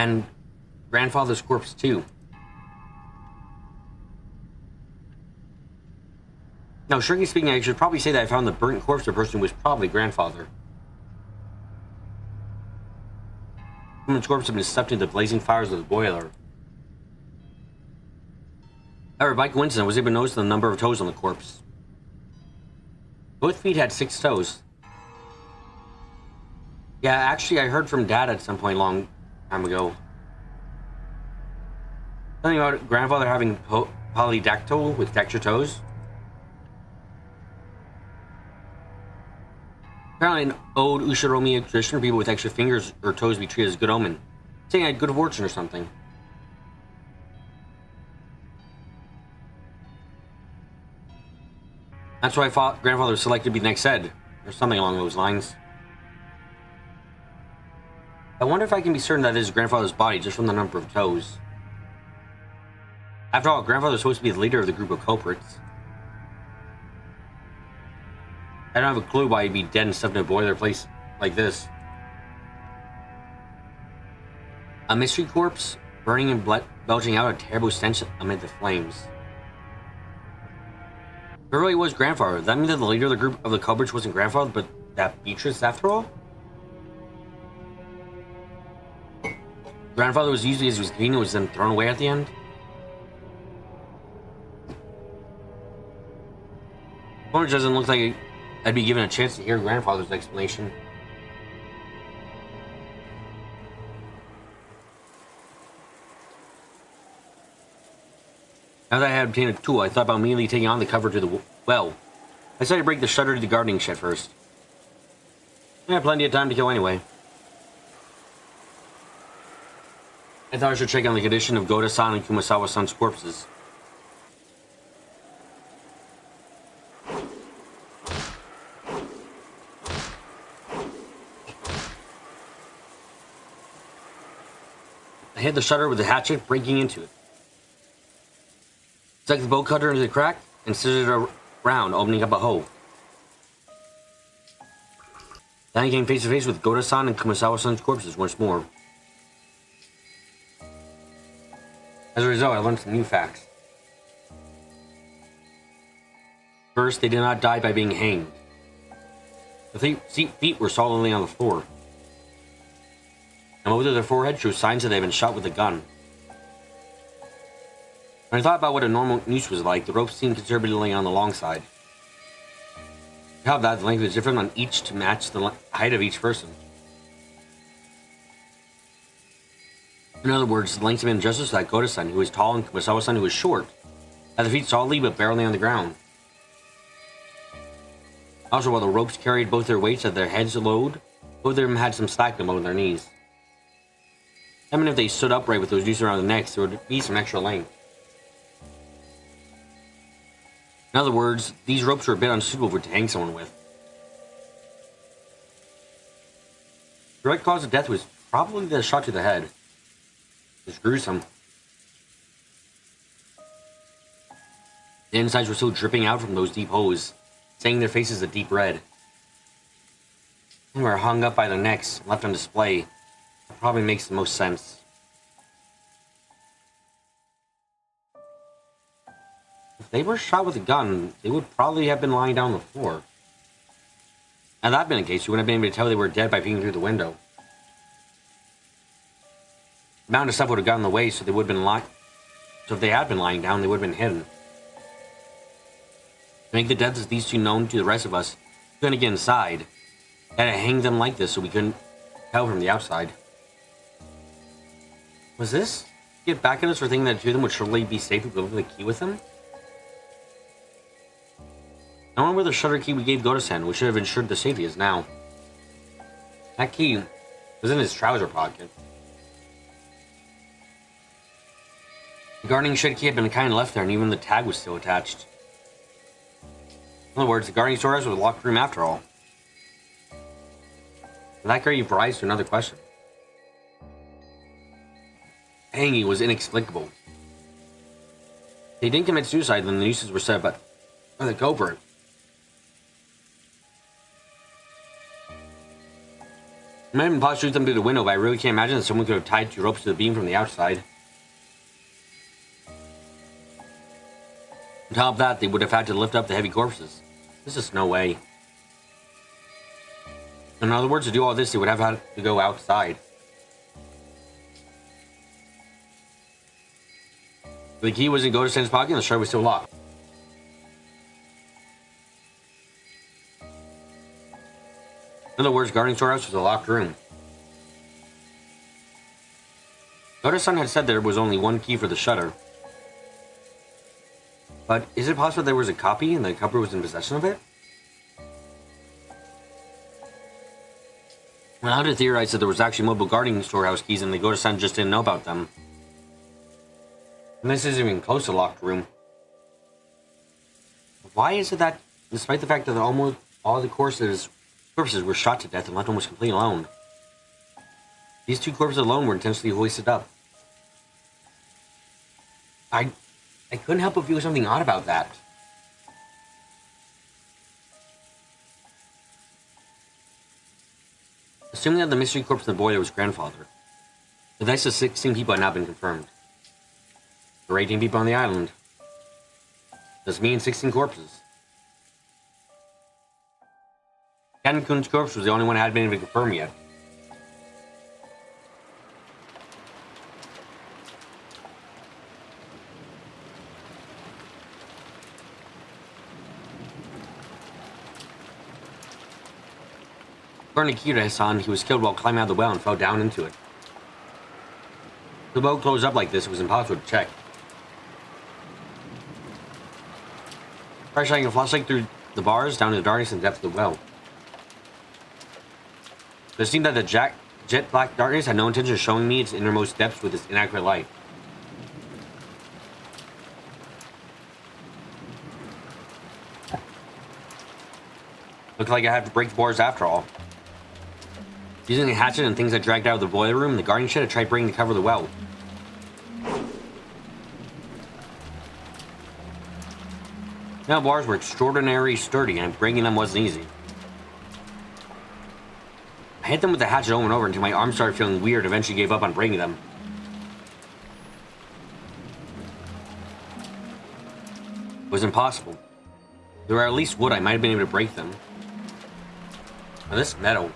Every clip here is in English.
And grandfather's corpse too. Now, strictly speaking, I should probably say that I found the burnt corpse of a person who was probably grandfather. Someone's corpse had been stuffed into the blazing fires of the boiler. However, by coincidence, I was able to notice the number of toes on the corpse. Both feet had 6 toes. Yeah, actually, I heard from Dad at some point a long time ago. Something about grandfather having polydactyl with textured toes. Apparently, in old Ushiromi tradition, people with extra fingers or toes be treated as a good omen, saying I had good fortune or something. That's why I thought grandfather was selected to be the next head, or something along those lines. I wonder if I can be certain that it is grandfather's body just from the number of toes. After all, grandfather is supposed to be the leader of the group of culprits. I don't have a clue why he'd be dead and stuffed in a boiler place like this. A mystery corpse, burning and belching out a terrible stench amid the flames. If it really was grandfather, does that mean that the leader of the group of the culprits wasn't grandfather, but that Beatrice after all? Grandfather was used as he was clean and was then thrown away at the end? It doesn't look like I'd be given a chance to hear grandfather's explanation. Now that I had obtained a tool, I thought about immediately taking on the cover to the well. I decided to break the shutter to the gardening shed first. I had plenty of time to kill anyway. I thought I should check on the condition of Goda-san and Kumasawa-san's corpses. I hit the shutter with the hatchet, breaking into it. Stuck the bolt cutter into the crack and scissored it around, opening up a hole. Then I came face to face with Goda-san and Kumasawa-san's corpses once more. As a result, I learned some new facts. First, they did not die by being hanged. The feet were solidly on the floor. And both of their foreheads showed signs that they had been shot with a gun. When I thought about what a normal noose was like, the rope seemed considerably on the long side. How that the length was different on each to match the height of each person. In other words, the lengths had been adjusted so that Goda-san, who was tall, and Kumasawa-san, who was short, had their feet solidly but barely on the ground. Also, while the ropes carried both their weights at their heads load, both of them had some slack below their knees. I mean, if they stood upright with those nooses around their necks, there would be some extra length. In other words, these ropes were a bit unsuitable to hang someone with. The direct cause of death was probably the shot to the head. It was gruesome. The insides were still dripping out from those deep holes, staining their faces a deep red. They were hung up by their necks and left on display. That probably makes the most sense. If they were shot with a gun, they would probably have been lying down on the floor. Had that been the case, you wouldn't have been able to tell they were dead by peeking through the window. The amount of stuff would have gotten in the way, so they would have been lying. So if they had been lying down, they would have been hidden. To make the deaths of these two known to the rest of us, we couldn't get inside. They had to hang them like this so we couldn't tell from the outside. Was this get back at us for thinking that the two of them would surely be safe if we left the key with them? I wonder where the shutter key we gave Goda-san, which should have ensured the safety, is now. That key was in his trouser pocket. The gardening shed key had been kind of left there, and even the tag was still attached. In other words, the gardening storehouse was a locked room after all. And that gave rise to another question. Hanging was inexplicable. If they didn't commit suicide, then the nooses were set up by the culprit. It might have been possible to shoot them through the window, but I really can't imagine that someone could have tied 2 ropes to the beam from the outside. On top of that, they would have had to lift up the heavy corpses. There's just no way. In other words, to do all this, they would have had to go outside. The key was in Go-To-Sen's pocket and the shutter was still locked. In other words, guarding storehouse was a locked room. Go-To-Sen had said there was only one key for the shutter. But is it possible there was a copy and the cupboard was in possession of it? Well, I had theorized that there was actually multiple guarding storehouse keys and the Go-To-Sen just didn't know about them. And this isn't even close to a locked room. Why is it that, despite the fact that almost all the corpses were shot to death and left almost completely alone, these 2 corpses alone were intentionally hoisted up? I couldn't help but feel something odd about that. Assuming that the mystery corpse in the boiler was grandfather, the deaths of 16 people had not been confirmed. There were 18 people on the island. That's me and 16 corpses. Captain corpse was the only one that hadn't been able to confirm yet. According to Kira-san, he was killed while climbing out of the well and fell down into it. If the boat closed up like this, it was impossible to check. Try shining a flashlight through the bars down to the darkness and depth of the well. It seemed that the jet black darkness had no intention of showing me its innermost depths with its inaccurate light. Looked like I had to break the bars after all. Using a hatchet and things I dragged out of the boiler room, the guarding shed, I tried breaking the cover of the well. Now bars were extraordinarily sturdy, and breaking them wasn't easy. I hit them with the hatchet over and over until my arms started feeling weird and eventually gave up on breaking them. It was impossible. If there were at least wood, I might have been able to break them. Now this metal.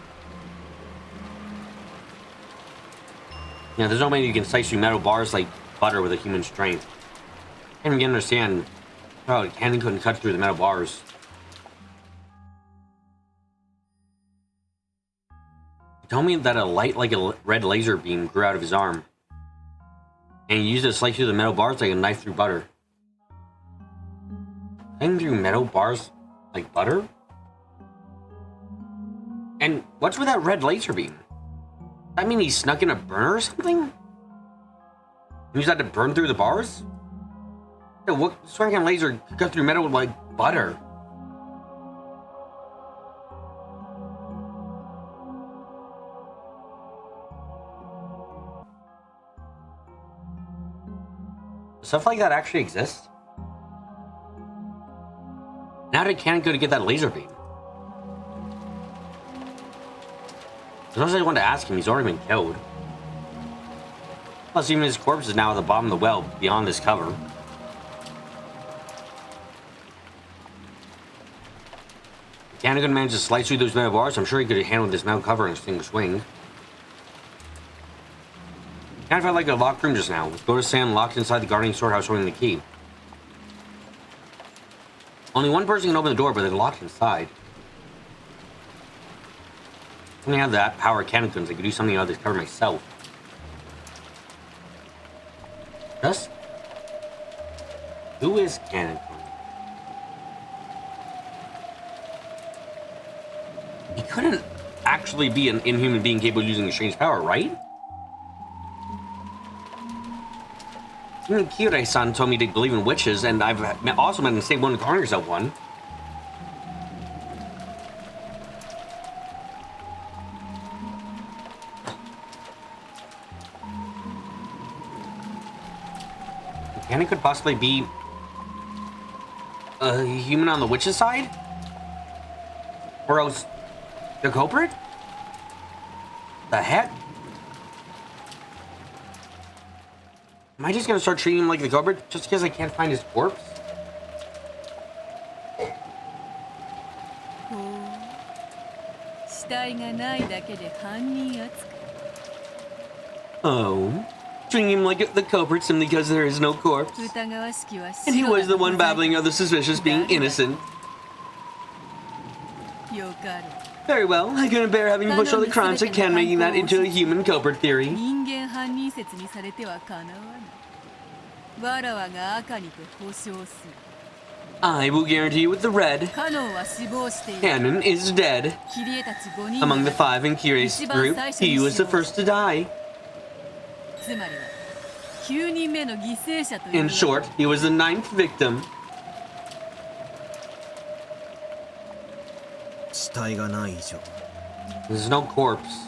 Yeah, there's no way you can slice through metal bars like butter with a human strength. I can't even understand how a cannon couldn't cut through the metal bars. He told me that a light like a red laser beam grew out of his arm, and he used it to slice through the metal bars like a knife through butter. Cutting through metal bars like butter? And what's with that red laser beam? Does that mean he snuck in a burner or something? He used that to burn through the bars? Yeah, what sort of laser could cut through metal like butter? Does stuff like that actually exist? How did Cannon go to get that laser beam? As much as I wanted to ask him, he's already been killed. Plus, even his corpse is now at the bottom of the well, beyond this cover. If Cannon could manage to slice through those metal bars, I'm sure he could have handled this metal cover in a single swing. Kind of felt like a locked room just now, with Go-To-Sen locked inside the guarding storehouse holding the key. Only one person can open the door, but they're locked inside. If I only had that power of cannon guns, I could do something about this cover myself. Just? Who is Cannon? He couldn't actually be an inhuman being capable of using a strange power, right? Even Kira-san told me to believe in witches, and I've also met the same one who calling herself one. Cannon could possibly be a human on the witch's side? Or else the culprit? the heck? Am I just gonna start treating him like the culprit just because I can't find his corpse? Oh, treating him like the culprit simply because there is no corpse. And he was the one babbling of the suspicious being innocent. Very well, I couldn't bear having you push all the crimes I can, making that into a human culprit theory. I will guarantee you with the red. Cannon is dead. Among the 5 in Kirei's group, he was the first to die. In short, he was the 9th victim. There's no corpse.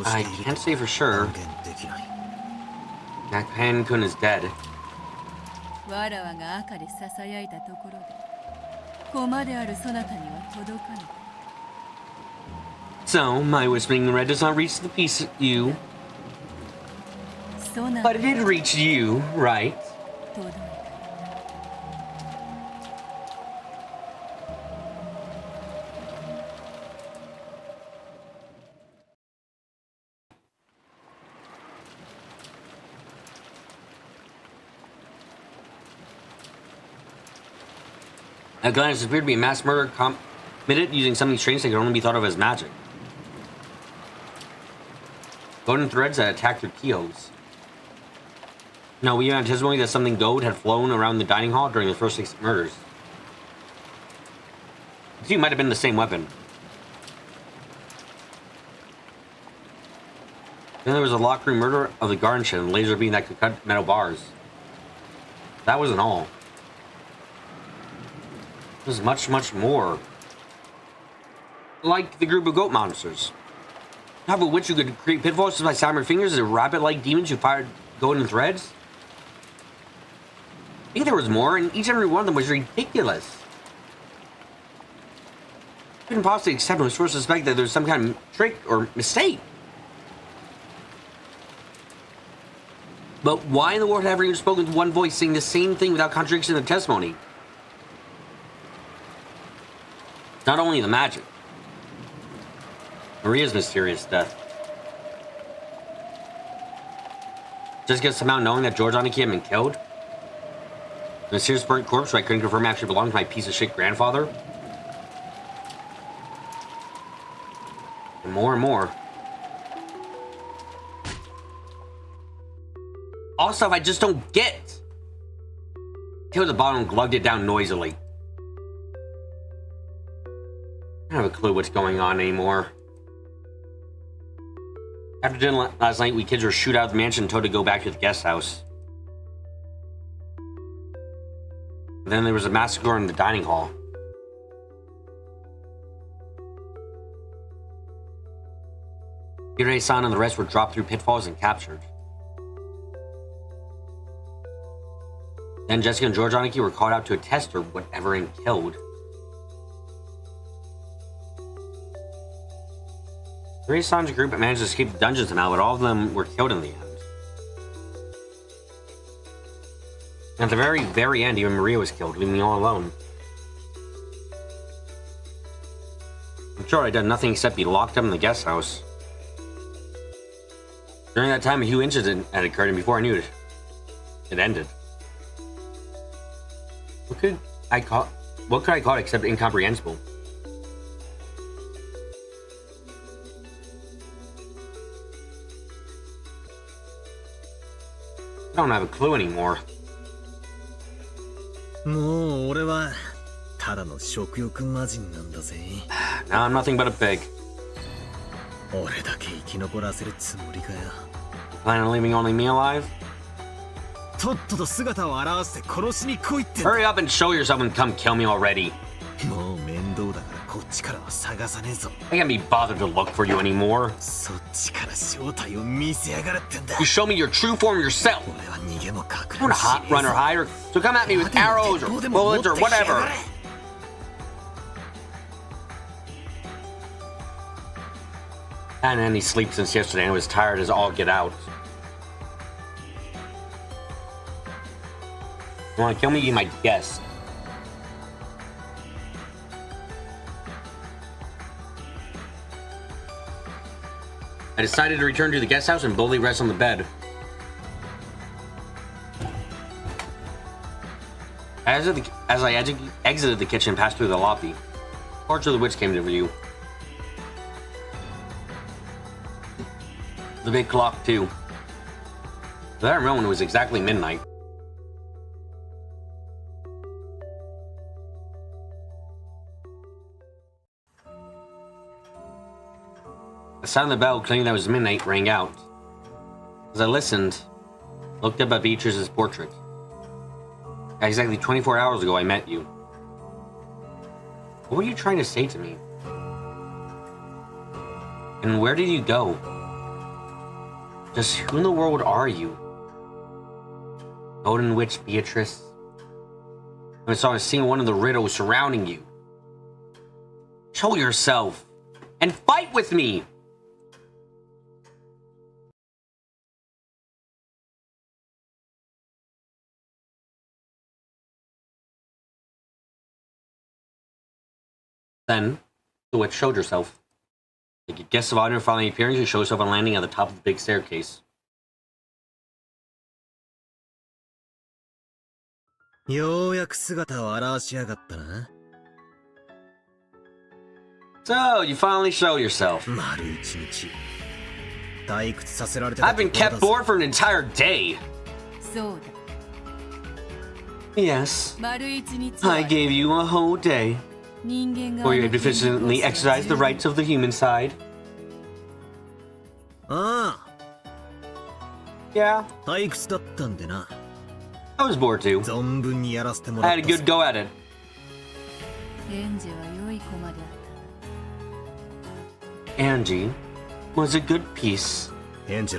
I can't say for sure. That Kanon-kun is dead. So, my whispering red does not reach the piece you. But it did reach you, right? Now, Glennis appeared to be a mass murder committed using something strange that could only be thought of as magic. Golden threads that attacked their keyholes. No, we had testimony that something gold had flown around the dining hall during the first 6 murders. I think it might have been the same weapon. Then there was a locker room murder of the garden shed and a laser beam that could cut metal bars. That wasn't all. There's much, much more. Like the group of goat monsters. How about witch who could create pitfalls just by snapping her fingers as a rabbit-like demons who fired golden threads? I think there was more, and each and every one of them was ridiculous. I couldn't possibly accept or source suspect that there was some kind of trick or mistake. But why in the world have everyone spoken with one voice saying the same thing without contradiction in the testimony? Not only the magic. Maria's mysterious death. Jessica somehow knowing that George Aniki had been killed? The mysterious burnt corpse who I couldn't confirm actually belonged to my piece of shit grandfather? And more. All stuff I just don't get. Killed the bottle and glugged it down noisily. I don't have a clue what's going on anymore. After dinner last night, we kids were shooed out of the mansion and told to go back to the guest house. Then there was a massacre in the dining hall. Kirei-san and the rest were dropped through pitfalls and captured. Then Jessica and George Aniki were called out to attest or whatever and killed. Kirei-san's group managed to escape the dungeon somehow, but all of them were killed in the end. And at the very, very end, even Maria was killed, leaving me all alone. I'm sure I'd done nothing except be locked up in the guest house. During that time, a huge incident had occurred, and before I knew it, it ended. What could I call it except incomprehensible? I don't have a clue anymore. Now I'm nothing but a pig. Plan on leaving only me alive? Hurry up and show yourself and come kill me already. I can't be bothered to look for you anymore. You show me your true form yourself. You want to run or hide, so come at me with arrows or bullets or whatever. I hadn't had any sleep since yesterday and I was tired as all get out. You wanna kill me? You might guess. I decided to return to the guest house and boldly rest on the bed. As I exited the kitchen and passed through the lobby, Torch of the Witch came to view. The big clock, too. That moment was exactly midnight. The sound of the bell claiming that it was midnight rang out. As I listened, I looked up at Beatrice's portrait. Exactly 24 hours ago, I met you. What were you trying to say to me? And where did you go? Just who in the world are you? Golden Witch Beatrice? I saw seeing one of the riddles surrounding you. Show yourself and fight with me! Then, the witch showed herself. Like a guest of honor finally appearing, she showed herself on landing at the top of the big staircase. So, you finally showed yourself. I've been kept bored for an entire day. Yes, I gave you a whole day. Were you able to efficiently exercise the rights of the human side? Yeah. I was bored too. I had a good go at it. Angie was a good piece. Don't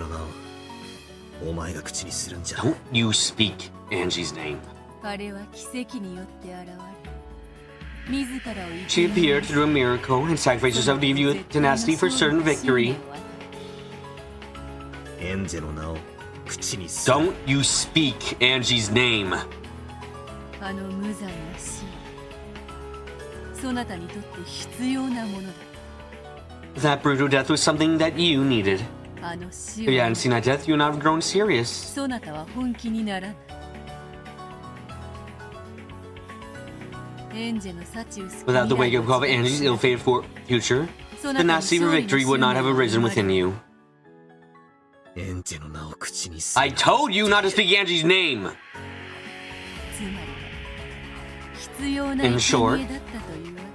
you speak Angie's name. She appeared through a miracle and sacrificed herself to give you tenacity for certain victory. Don't you speak Angie's name. That brutal death was something that you needed. If you hadn't seen that death, you would not have grown serious. Without the wake-up call of Angie's ill-fated future, the tenacity for victory would not have arisen within you. I told you not to speak Angie's name! In short,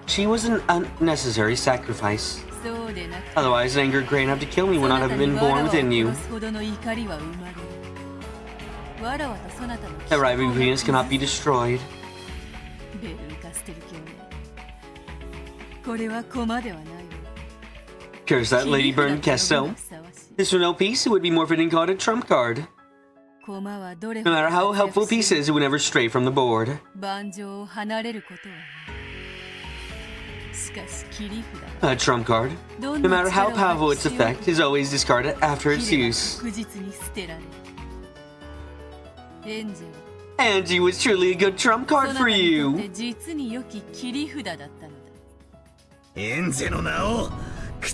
she was an unnecessary sacrifice. Otherwise, an anger great enough to kill me would not have been born within you. That rivalry between us cannot be destroyed. Curse that Lady Burned Kesto. This were no piece, it would be more fitting called a trump card. No matter how helpful a piece is, it would never stray from the board. A trump card, no matter how powerful its effect, is always discarded after its use. Angie was truly a good trump card for you.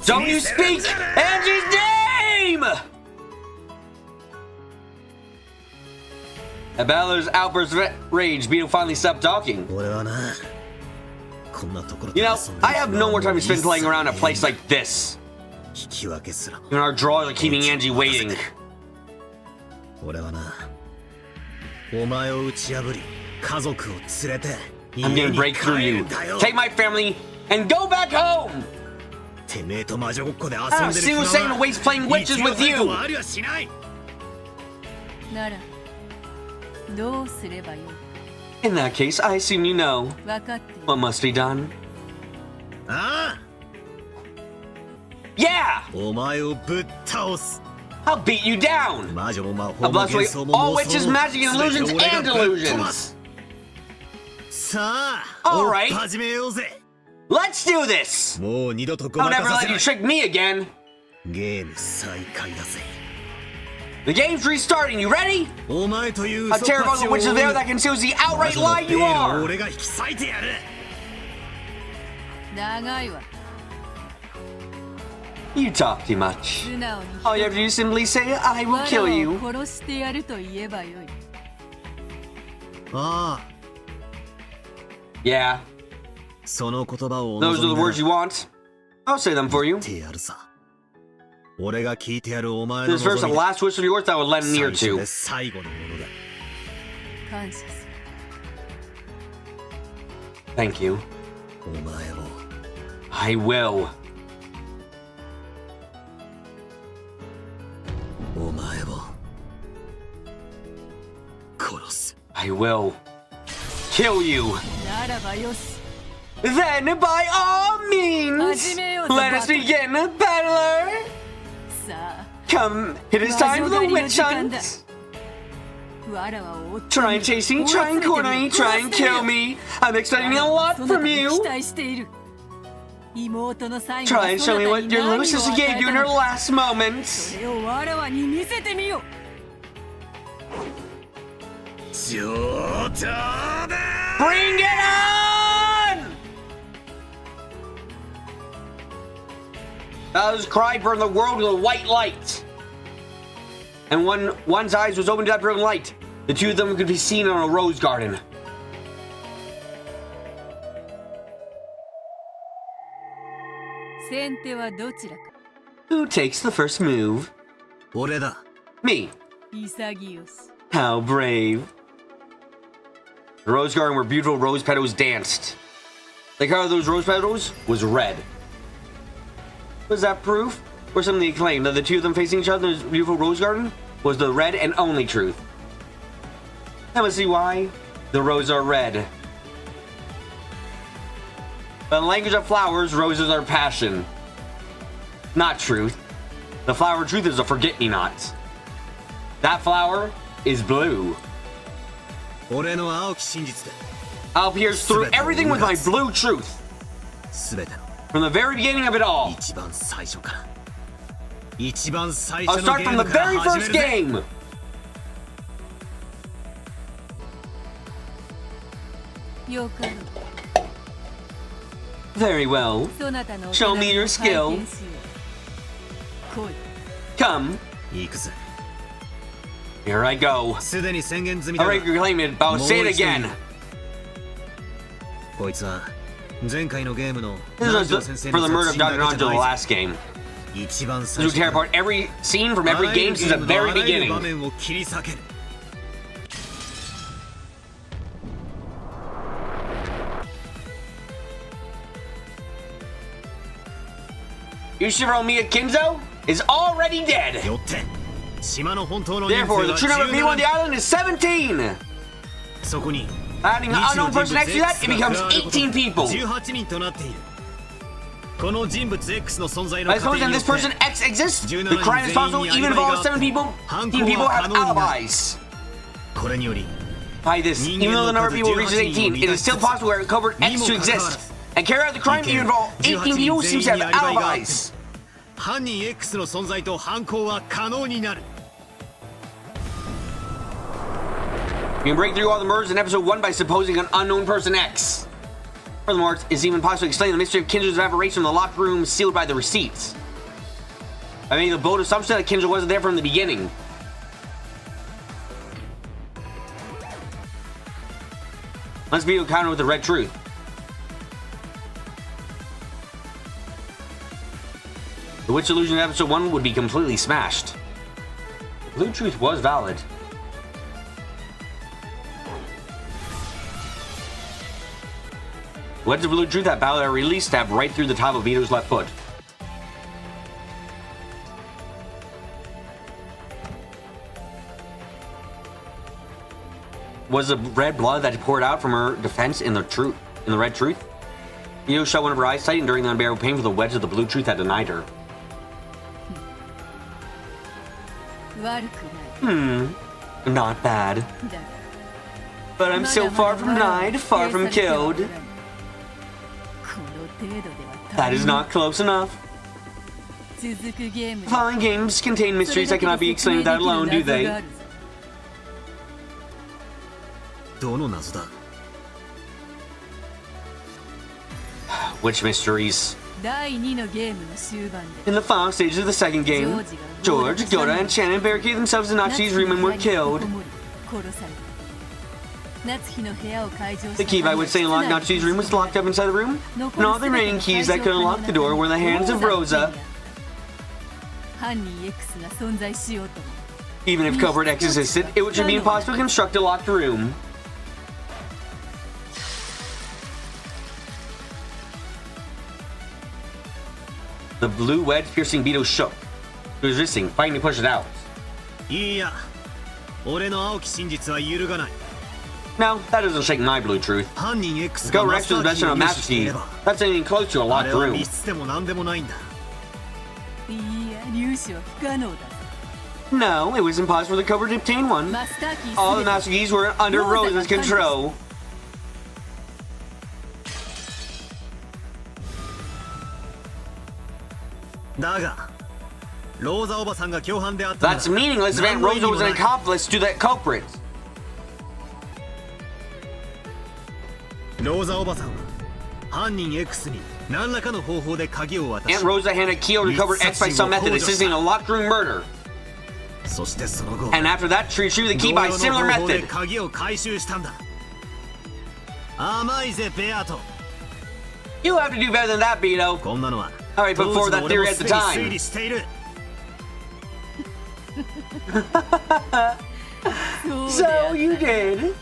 Don't you speak Angie's name! At Balor's outburst of rage, Beetle finally stopped talking. You know, I have no more time to spend playing around a place like this. And our drawers are keeping Angie waiting. I'm gonna break through you, take my family, and go back home! See who's saying to waste playing witches with you! In that case, I assume you know what must be done. Yeah! I'll beat you down! I'll blast away all witches, magic, illusions, and delusions! Alright! Let's do this! I'll never let you trick me again! The game's restarting. You ready? A terrible witch is there that conceals the outright lie you are. You talk too much. All you have to do is simply say, I will kill you. Yeah. Those are the words you want. I'll say them for you. This first and last wish of yours that I would lend an ear to. Thank you. I will. I will kill you. Then, by all means, let us begin, battler. Come, it is time for the witch hunt. Try and chase me, try and corner me, try and kill me. I'm expecting a lot from you. Try and show me what your little sister gave you in her last moments. Bring it on! Bowser's cry burned the world with a white light. And when one's eyes was opened to that brilliant light, the two of them could be seen on a rose garden. Who takes the first move? Me. How brave. The rose garden where beautiful rose petals danced. The color of those rose petals was red. Was that proof? Or something to claim that the two of them facing each other in this beautiful rose garden was the red and only truth? Now let's see why. The roses are red. But in the language of flowers, roses are passion. Not truth. The flower of truth is a forget-me-not. That flower is blue. I'll pierce through everything with my blue truth. From the very beginning of it all. I'll start from the very first game. Very well. Show me your skill. Come. Here I go. Alright, you're claiming it, but I'll say it again. This was for the murder of Dr. Nanjo in the last game. This will tear apart every scene from every game since the very beginning. Yushiro Miyakinzo is already dead. Therefore, the true number of people on the island is 17. Adding an unknown person next to that, it becomes 18 people. By supposing this person X exists, the crime is possible even if all 7 people have alibis. By this, even though the number of people reaches 18, it is still possible for covert X to exist and carry out the crime even if all 18 people seem to have alibis. You can break through all the murders in episode 1 by supposing an unknown person X. Furthermore, it's even possible to explain the mystery of Kinjo's evaporation in the locked room sealed by the receipts. I made the bold assumption that Kinjo wasn't there from the beginning. Let's be encountered with the red truth. The witch illusion in episode 1 would be completely smashed. The blue truth was valid. Wedge of blue truth that Bowser released stabbed right through the top of Vito's left foot. Was the red blood that poured out from her defense in the red truth? Vito shut one of her eyes tight, and during the unbearable pain for the wedge of the blue truth that denied her. Not bad. But I'm so far from denied, far from killed. That is not close enough. The following games contain mysteries that cannot be explained without alone, do they? Which mysteries? In the final stages of the second game, George, Gyoda, and Shannon barricaded themselves in Natsui's room and were killed. The key by which they unlocked Natsui's room was locked up inside the room, and all the remaining keys that could unlock the door were in the hands of Rosa. Even if Covert X existed, it should be impossible to construct a locked room. The blue wedge-piercing beetle shook. He was resisting, fighting to push it out. No, that doesn't shake my blue truth. Go Rex was best on a master key. That's anything close to a locked room. No, it was impossible for the Cobra to obtain one. All the master keys were under Rosa's control. That's meaningless if Aunt Rosa was an accomplice to that culprit. Aunt Rosa handed key over to Covert X by some method, assisting in a locked room murder. And after that, she retrieved the key by a similar method. You have to do better than that, Beto. Alright, put forward that theory at the time. So you did.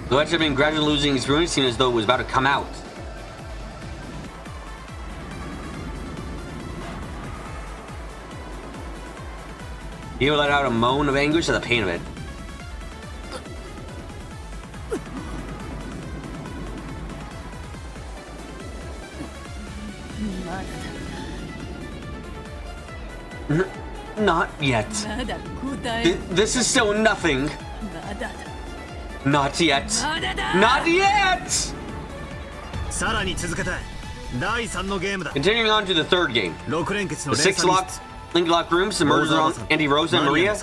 The wedge had been gradually losing its ruin, seemed as though it was about to come out. He let out a moan of anguish at the pain of it. Not yet. This is still nothing. Not yet. Not yet! Continuing on to the third game. The 6 linked rooms, the murders of Auntie Rosa and Maria,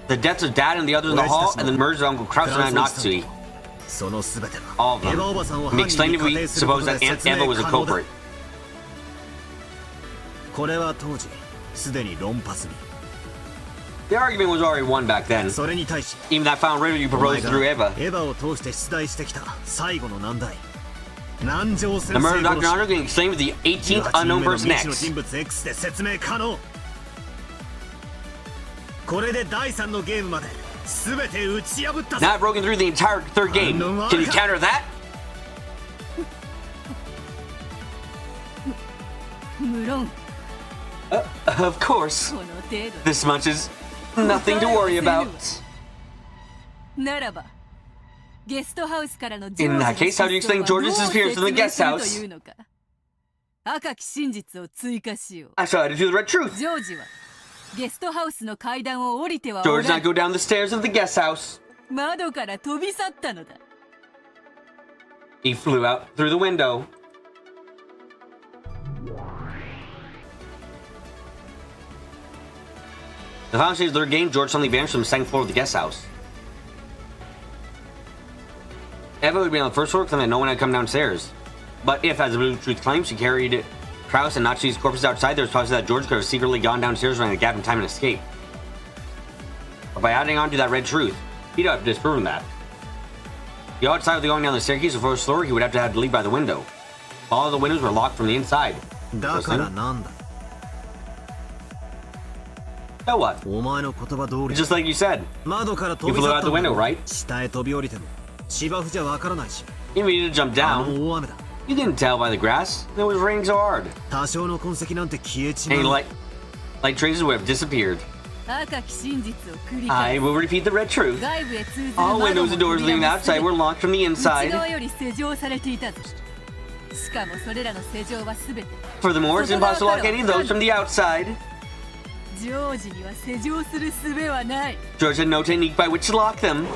the deaths of Dad and the others in the hall, and the murders of Uncle Kraus and Natsui. All of them. Can be explained if we suppose that Aunt Eva was a culprit. The argument was already won back then. Even that final riddle you proposed through Eva. The murder of Dr. Nando can explain with the 18th unknown person X. Now I've broken through the entire third game. Can you counter that? Of course. This much is nothing to worry about. In that case, how do you explain George's disappearance from the guest house? I shall add it to the red truth. George did not go down the stairs of the guest house. He flew out through the window. The final stage of the third game, George suddenly vanished from the second floor of the guest house. Eva would be on the first floor, claiming that no one had come downstairs. But if, as the Blue Truth claims, she carried Kraus and Natsui's corpses outside, there was possibility that George could have secretly gone downstairs, running a gap in time and escape. But by adding on to that red truth, he'd have disproven that. To go outside without going down the staircase to the first floor, he would have to leave by the window. All of the windows were locked from the inside. So what? Just like you said. You flew out the window, right? You needed to jump down. You didn't tell by the grass. It was raining so hard. Any light traces would have disappeared. I will repeat the red truth. All windows and doors leading outside were locked from the inside. Furthermore, it's impossible to lock any of those from the outside. George had no technique by which to lock them.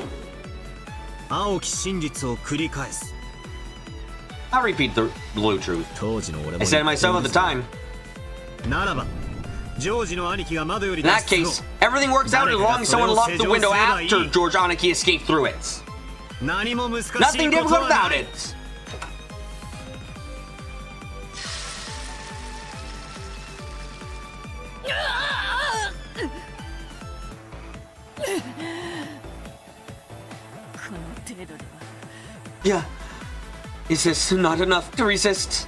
I'll repeat the blue truth. I said it myself at the time. In that case, everything works out as long as someone locked the window after George Aniki escaped through it. Nothing difficult about it. Yeah. Is this not enough to resist?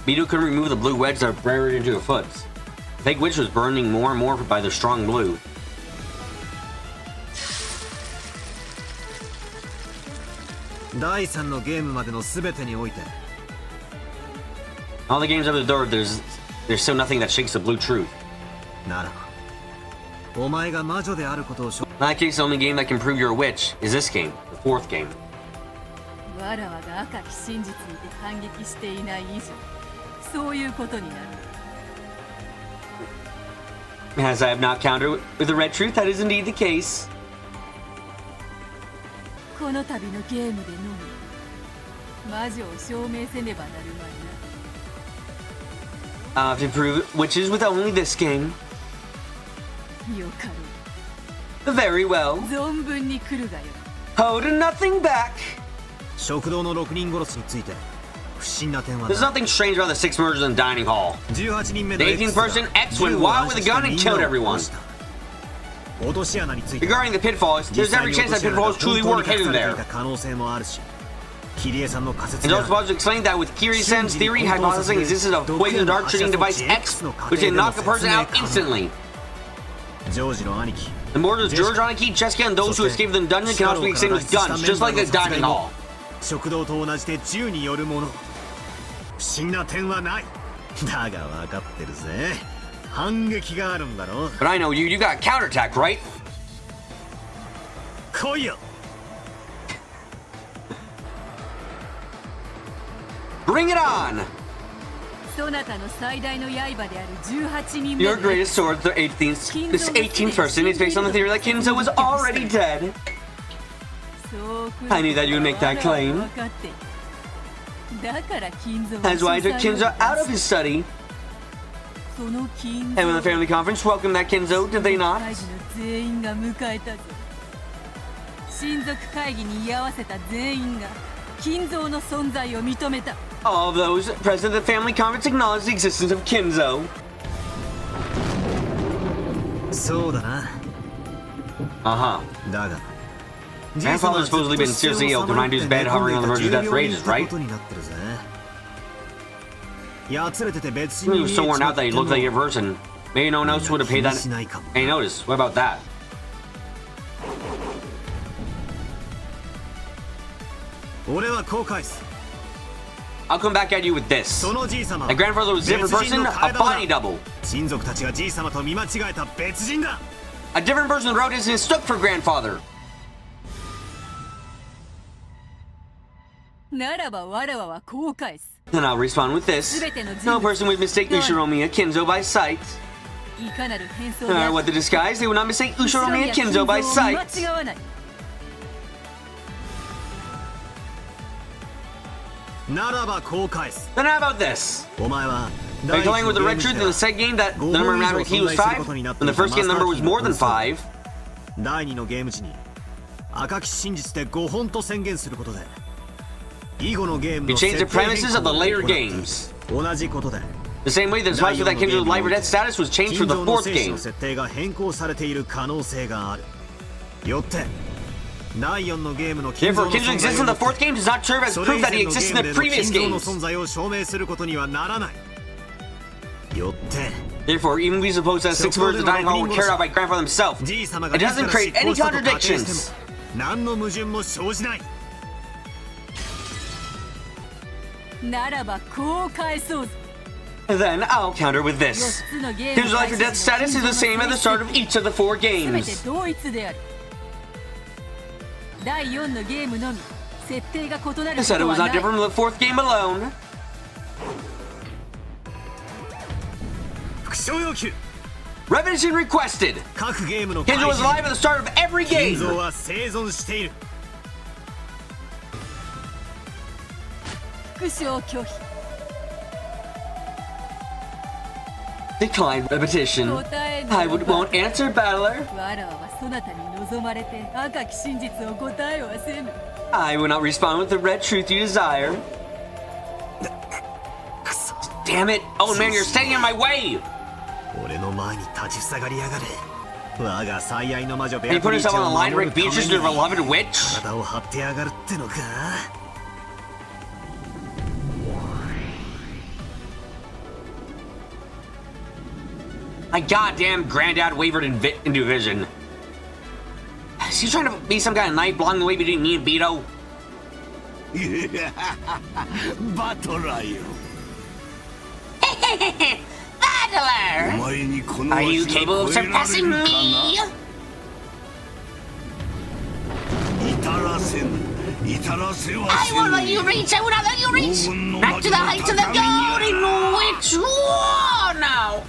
Mido couldn't remove the blue wedge that buried into her foot. The fake witch was burning more and more by the strong blue. All the games up the door, there's still nothing that shakes the blue truth. In that case, the only game that can prove you're a witch is this game, the fourth game. As I have not countered with the red truth, that is indeed the case. To prove witches with only this game. Very well. Hold nothing back. There's nothing strange about the 6 murders in the dining hall. The 18th person, X, went wild with a gun and killed everyone. Regarding the pitfalls, there's every chance that pitfalls truly were hidden there. And those supposed to explain that with Kirie-san's theory, hypothesizing the existence of poison dart shooting device X, which can knock a person out instantly. The murders George Aniki, Jessica, and those who escaped the dungeon can also be examined with guns, just like the dining hall. But I know you got counterattack, right? Bring it on! Your greatest sword, the 18th. This 18th person is based on the theory that Kinzo was already dead. I knew that you would make that claim. That's why I took Kinzo out of his study. And when the family conference welcomed that Kinzo, did they not? All of those present at the family conference acknowledged the existence of Kinzo. Grandfather's supposedly been seriously ill, confined to his bed, hovering on the verge of death for ages, right? He was so worn out that he looked like a person. Maybe no one else would have paid that any notice. What about that? I'll come back at you with this. My grandfather was a different person, a body double. A different person wrote his mistook for grandfather. Then I'll respond with this. No person would mistake Ushiromiya Kinzo by sight. No matter what the disguise, they would not mistake Ushiromiya Kinzo by sight. Then how about this? Are you telling with the red truth in the second game that the number of matter key was 5, when the first game number was more than 5? You changed the premises of the later games. The same way the advice that Kinzo's life or death status was changed for the 4th game. Therefore, Kinzo's existence in the 4th game does not serve as proof that he exists in the previous games. Therefore, even if we suppose that 6 words of the dining hall were carried out by grandfather himself, it doesn't create any contradictions. Then I'll counter with this. His life or death status is the same at the start of each of the 4 games. I said it was not different from the fourth game alone. Repetition requested. Kenzo was alive at the start of every game. Decline repetition. I won't answer, battler. I will not respond with the red truth you desire. Damn it! Oh man, you're standing in my way! And you put yourself on the line to break Beatrice to your beloved witch? My goddamn granddad wavered into vision. Is he trying to be some kind of knife along the way between me and Beto? Battler! Are you capable of surpassing me? I won't let you reach! I will not let you reach! Back to the heights of the golden witch! Whoa, now!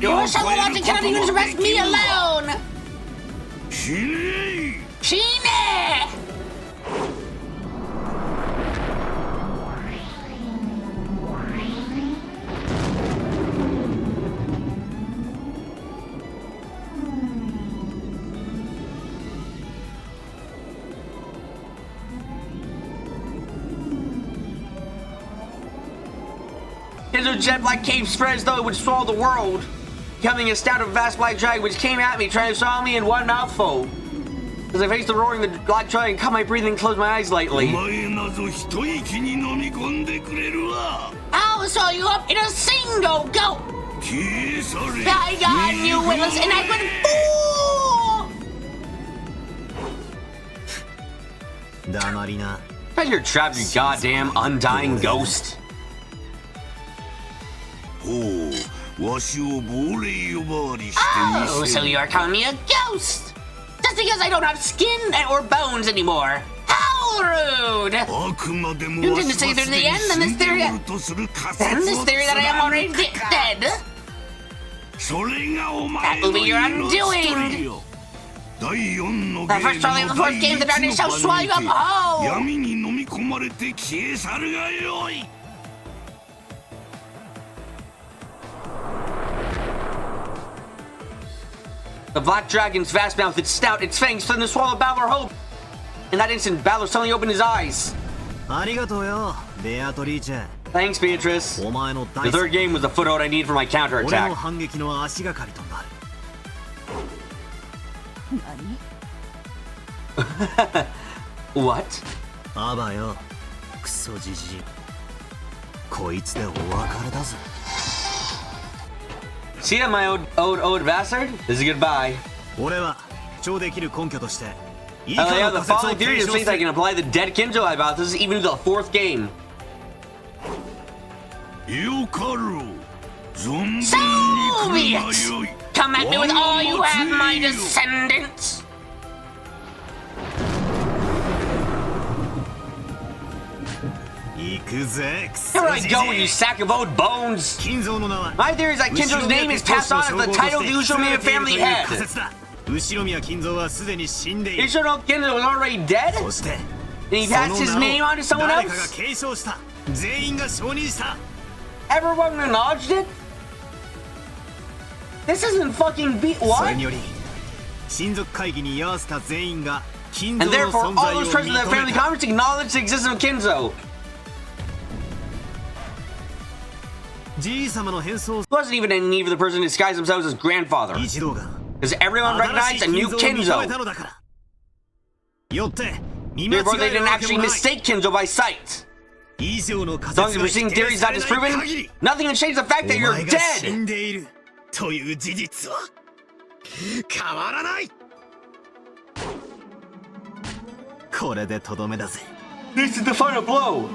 Your shallow logic cannot even surpass me alone! Shine! Kenzo's jet black cape spread as though it would swallow the world, becoming a stout of vast black dragon which came at me, trying to swallow me in one mouthful. As I faced the roaring of the black dragon, cut my breathing and closed my eyes lightly. I'll swallow you up in a single go! I got you, witless inadequate fool! You're trapped, you goddamn undying ghost. Oh, so you are calling me a ghost? Just because I don't have skin or bones anymore? How rude! You didn't say through the end, then this theory that I am already dead. That will be your undoing. The first trolley of the fourth game, the darkness shall swallow you up whole. The black dragon's vast mouth, its snout, its fangs threatened to swallow Battler whole. In that instant, Battler suddenly opened his eyes. Thanks, Beatrice. The third game was the foothold I need for my counterattack. What? See ya, my old bastard. This is goodbye. The following theory states I can apply the dead Kenzo hypothesis even to the fourth game. So be it! Come at me with all you have, my descendants! Here I go, you sack of old bones! My theory is that Kenzo's name is passed on as the title of the Umineko family head. You sure know Kenzo was already dead? And he passed his name on to someone else? Everyone acknowledged it? This isn't fucking what? And therefore, all those present at the family conference acknowledged the existence of Kenzo. He wasn't even in need for the person to disguise themselves as grandfather, because everyone recognized a new Kenzo. Therefore, they didn't actually mistake Kenzo by sight. As long as the preceding theory is not disproven, nothing can change the fact that you're dead. This is the final blow.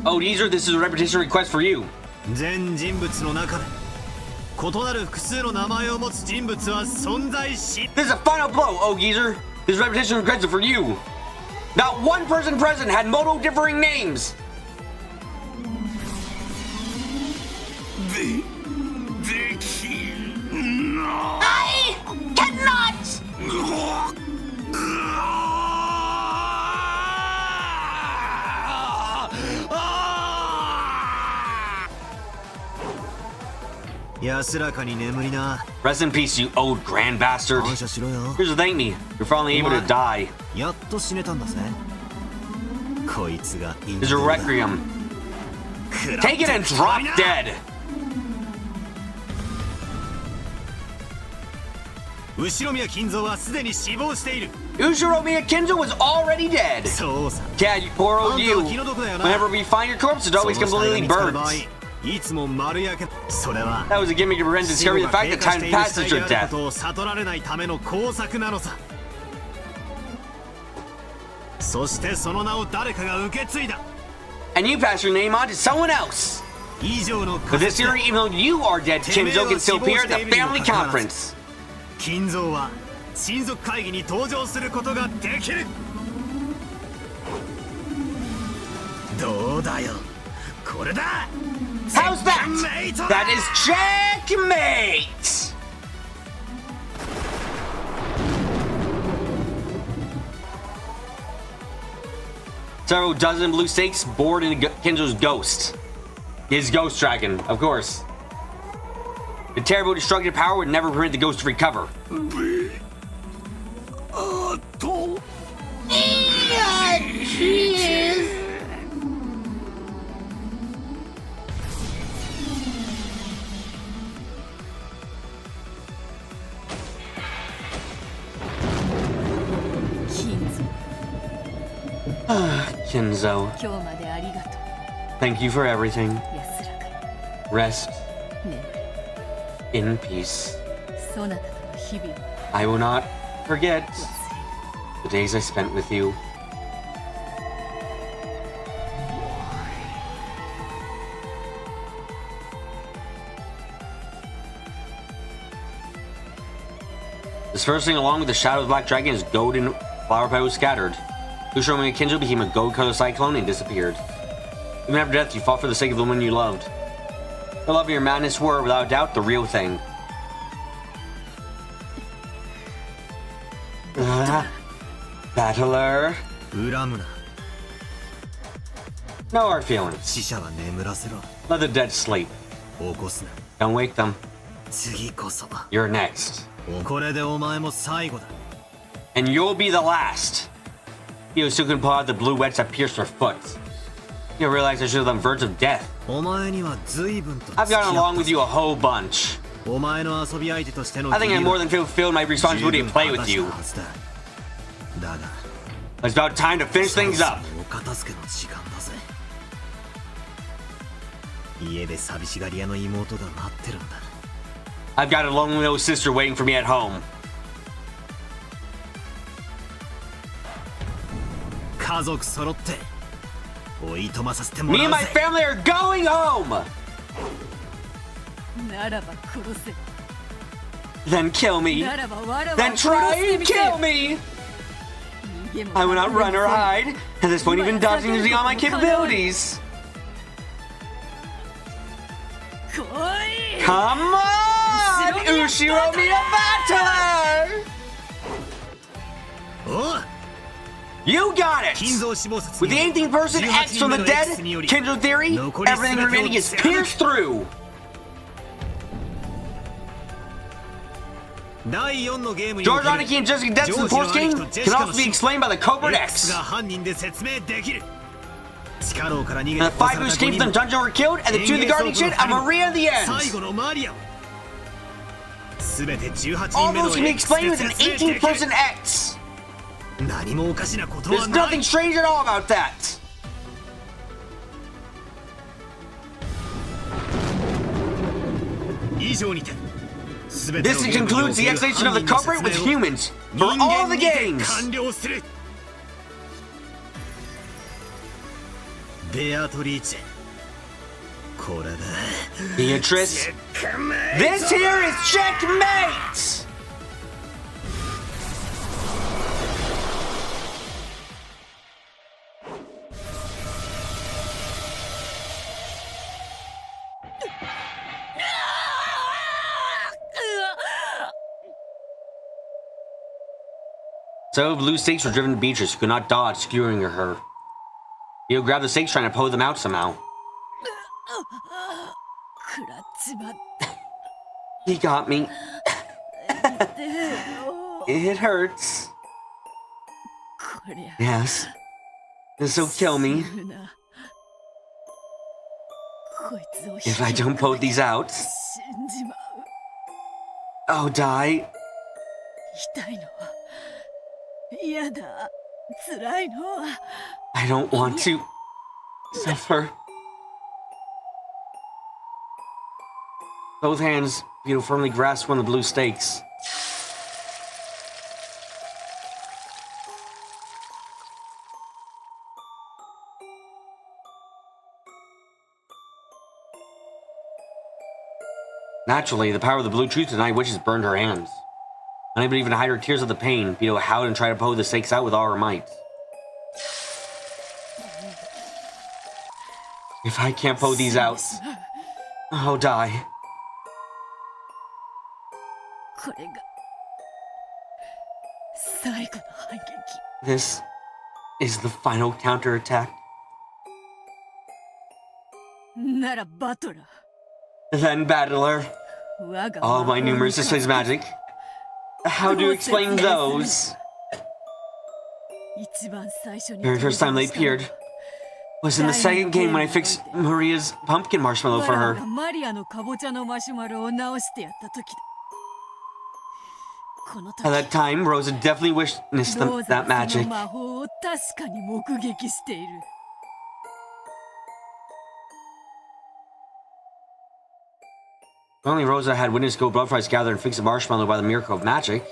Oh, this is a repetition request for you. 全人物の中で異なる複数の名前を持つ人物は存在し This is a final blow, oh geezer. This repetition regrets it for you. Not one person present had multiple differing names. I cannot. Rest in peace, you old grand bastard. Here's to thank me. You're finally able to die. Here's a requiem. Take it and drop dead. Ushiromiya Kinzo was already dead. Yeah, you poor old you. Whenever we find your corpse, it always completely burns. That was a gimmick to prevent discovery of the fact that time passes your death. And you pass your name on to someone else. But this year, even though you are dead, Kinzo can still appear at the family conference. 金蔵は親族会議に登場することができる。どうだよ、これだ。How's that? That is checkmate. Several dozen blue stakes bored into Kinzo's ghost. His ghost dragon, of course. The terrible destructive power would never permit the ghost to recover. Kinzo. Thank you for everything. Rest in peace. I will not forget the days I spent with you. Dispersing along with the shadow of the Black Dragon, his golden flower petals scattered. Ushiromiya Kinzo became a gold-colored cyclone and disappeared. Even after death, you fought for the sake of the woman you loved. The love and your madness were, without doubt, the real thing. Battler. No hard feelings. Let the dead sleep. Don't wake them. You're next. And you'll be the last. You still can pull out the blue wedge that pierced her foot. You realize I should have on verge of death. I've gotten along with you a whole bunch. I think I more than fulfilled my responsibility to play with you. It's about time to finish things up. I've got a lonely little sister waiting for me at home. Me and my family are going home! Then kill me. Then try and kill me! I will not run or hide. At this point, even dodging is beyond my capabilities. Come on, Ushiromiya Battler! You got it! With the 18th person X from the dead, Kinzo theory, everything remaining is pierced through! George Aniki and Jessica Death's the fourth game can also be explained by the Cobra X. And the 5 who escaped from the dungeon were killed, and the 2 of the Guardian are Maria at the end. All those can be explained with an 18th person X. There's nothing strange at all about that. This concludes the explanation of the culprit with humans for all the games. Beatrice, this here is checkmate! So blue stakes were driven to Beatrice, who could not dodge, skewering her. Theo grabbed the stakes, trying to pull them out somehow. He got me. It hurts. Yes. This will kill me. If I don't pull these out, I'll die. I don't want to suffer. Both hands, firmly grasp one of the blue stakes. Naturally, the power of the blue truth to deny witches burned her hands. Unable to even hide her tears of the pain, Beetle howled and tried to pull the stakes out with all her might. If I can't pull these out, I'll die. This is the final counterattack. Then, Battler, all my numerous displays of magic. How do you explain those? The very first time they appeared was in the second game when I fixed Maria's pumpkin marshmallow for her. At that time, Rosa definitely witnessed that magic. If only Rosa had witnessed gold butterflies gather and fix a marshmallow by the miracle of magic.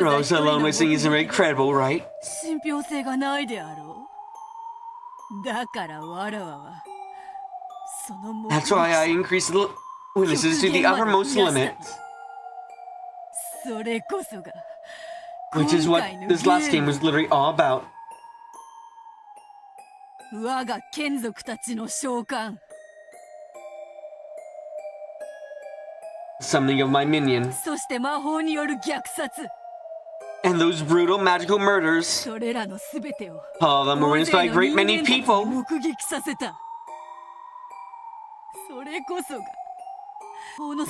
Rosa alone witnessing isn't very credible, right? That's why I increased the witnesses to the uppermost limit. Which is what this last game was literally all about. Something of my minion. And those brutal magical murders. All of them were witnessed by a great many people.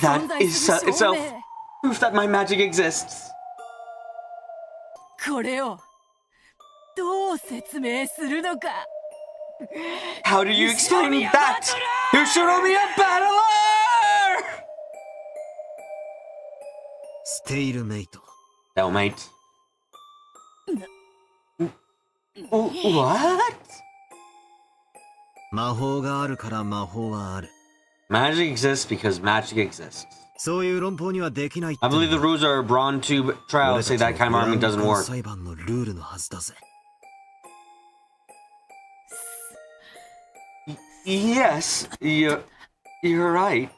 That is itself proof that my magic exists. How do you explain that? You should be a battler! Stalemate. What? Magic exists because magic exists. I believe the rules are a bronze tube trial to say that kind of argument doesn't work. Yes, you're right.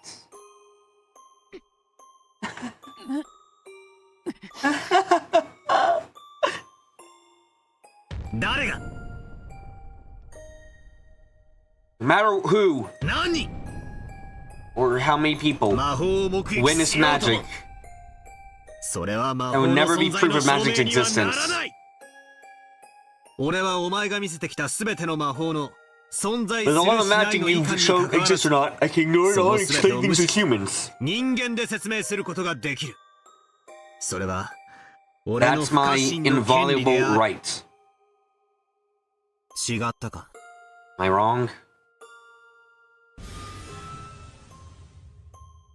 No matter who or how many people witness magic, there will never be proof of magic's existence. Whether all the magic you show exists or not, I can ignore it all and explain things with humans. That's my inviolable right. Am I wrong?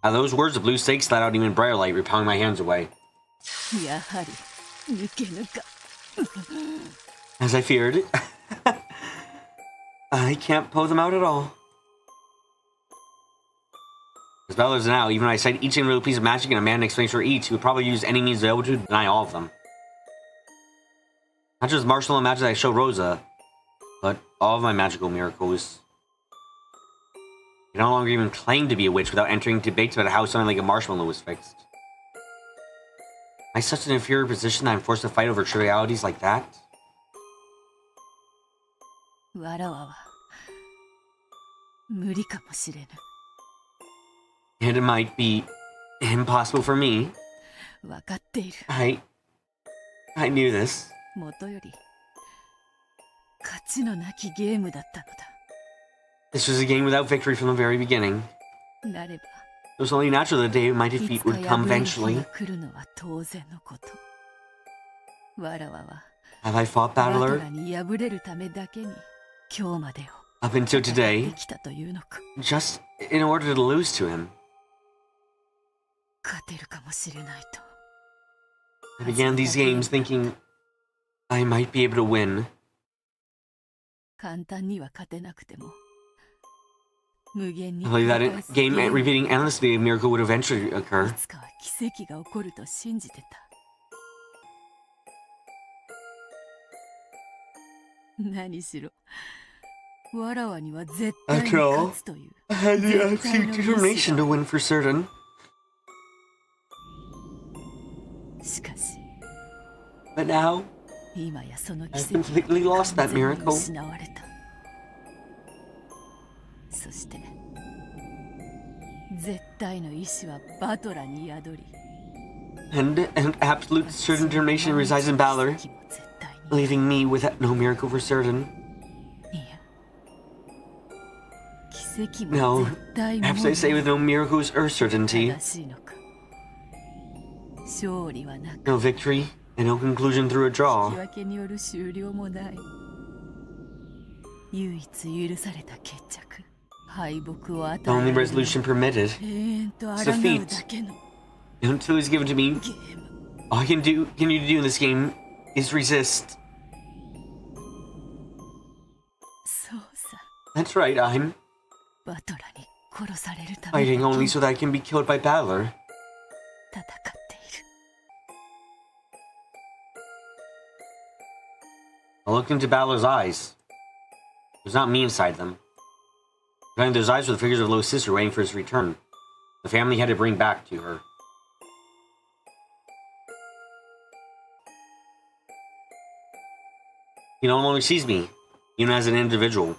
At those words, the blue stakes let out even brighter light, repelling my hands away. As I feared, I can't pull them out at all. As battlers now, even if I cite each individual piece of magic and a man explains for each, he would probably use any means available to deny all of them. Not just martial magic I show Rosa, but all of my magical miracles. I no longer even claim to be a witch without entering debates about how something like a marshmallow was fixed. Am I such an inferior position that I'm forced to fight over trivialities like that? It might be impossible for me. I knew this. This was a game without victory from the very beginning. It was only natural that the day of my defeat would come eventually. Have I fought Battler? Up until today, just in order to lose to him. I began these games thinking I might be able to win. I believe that a game repeating endlessly a miracle would eventually occur. After all, I had the absolute determination to win for certain. But now, I've completely lost that miracle. And an absolute certain determination resides in Battler, leaving me with no miracle for certain. No, perhaps I say with no miracles or certainty. No victory, and no conclusion through a draw. The only resolution permitted is defeat. Until it's given to me, all I can do in this game is resist. That's right, I'm fighting only so that I can be killed by Battler. I looked into Battler's eyes. There's not me inside them. Behind those eyes were the figures of Lo's sister waiting for his return. The family had to bring back to her. He no longer sees me, even as an individual.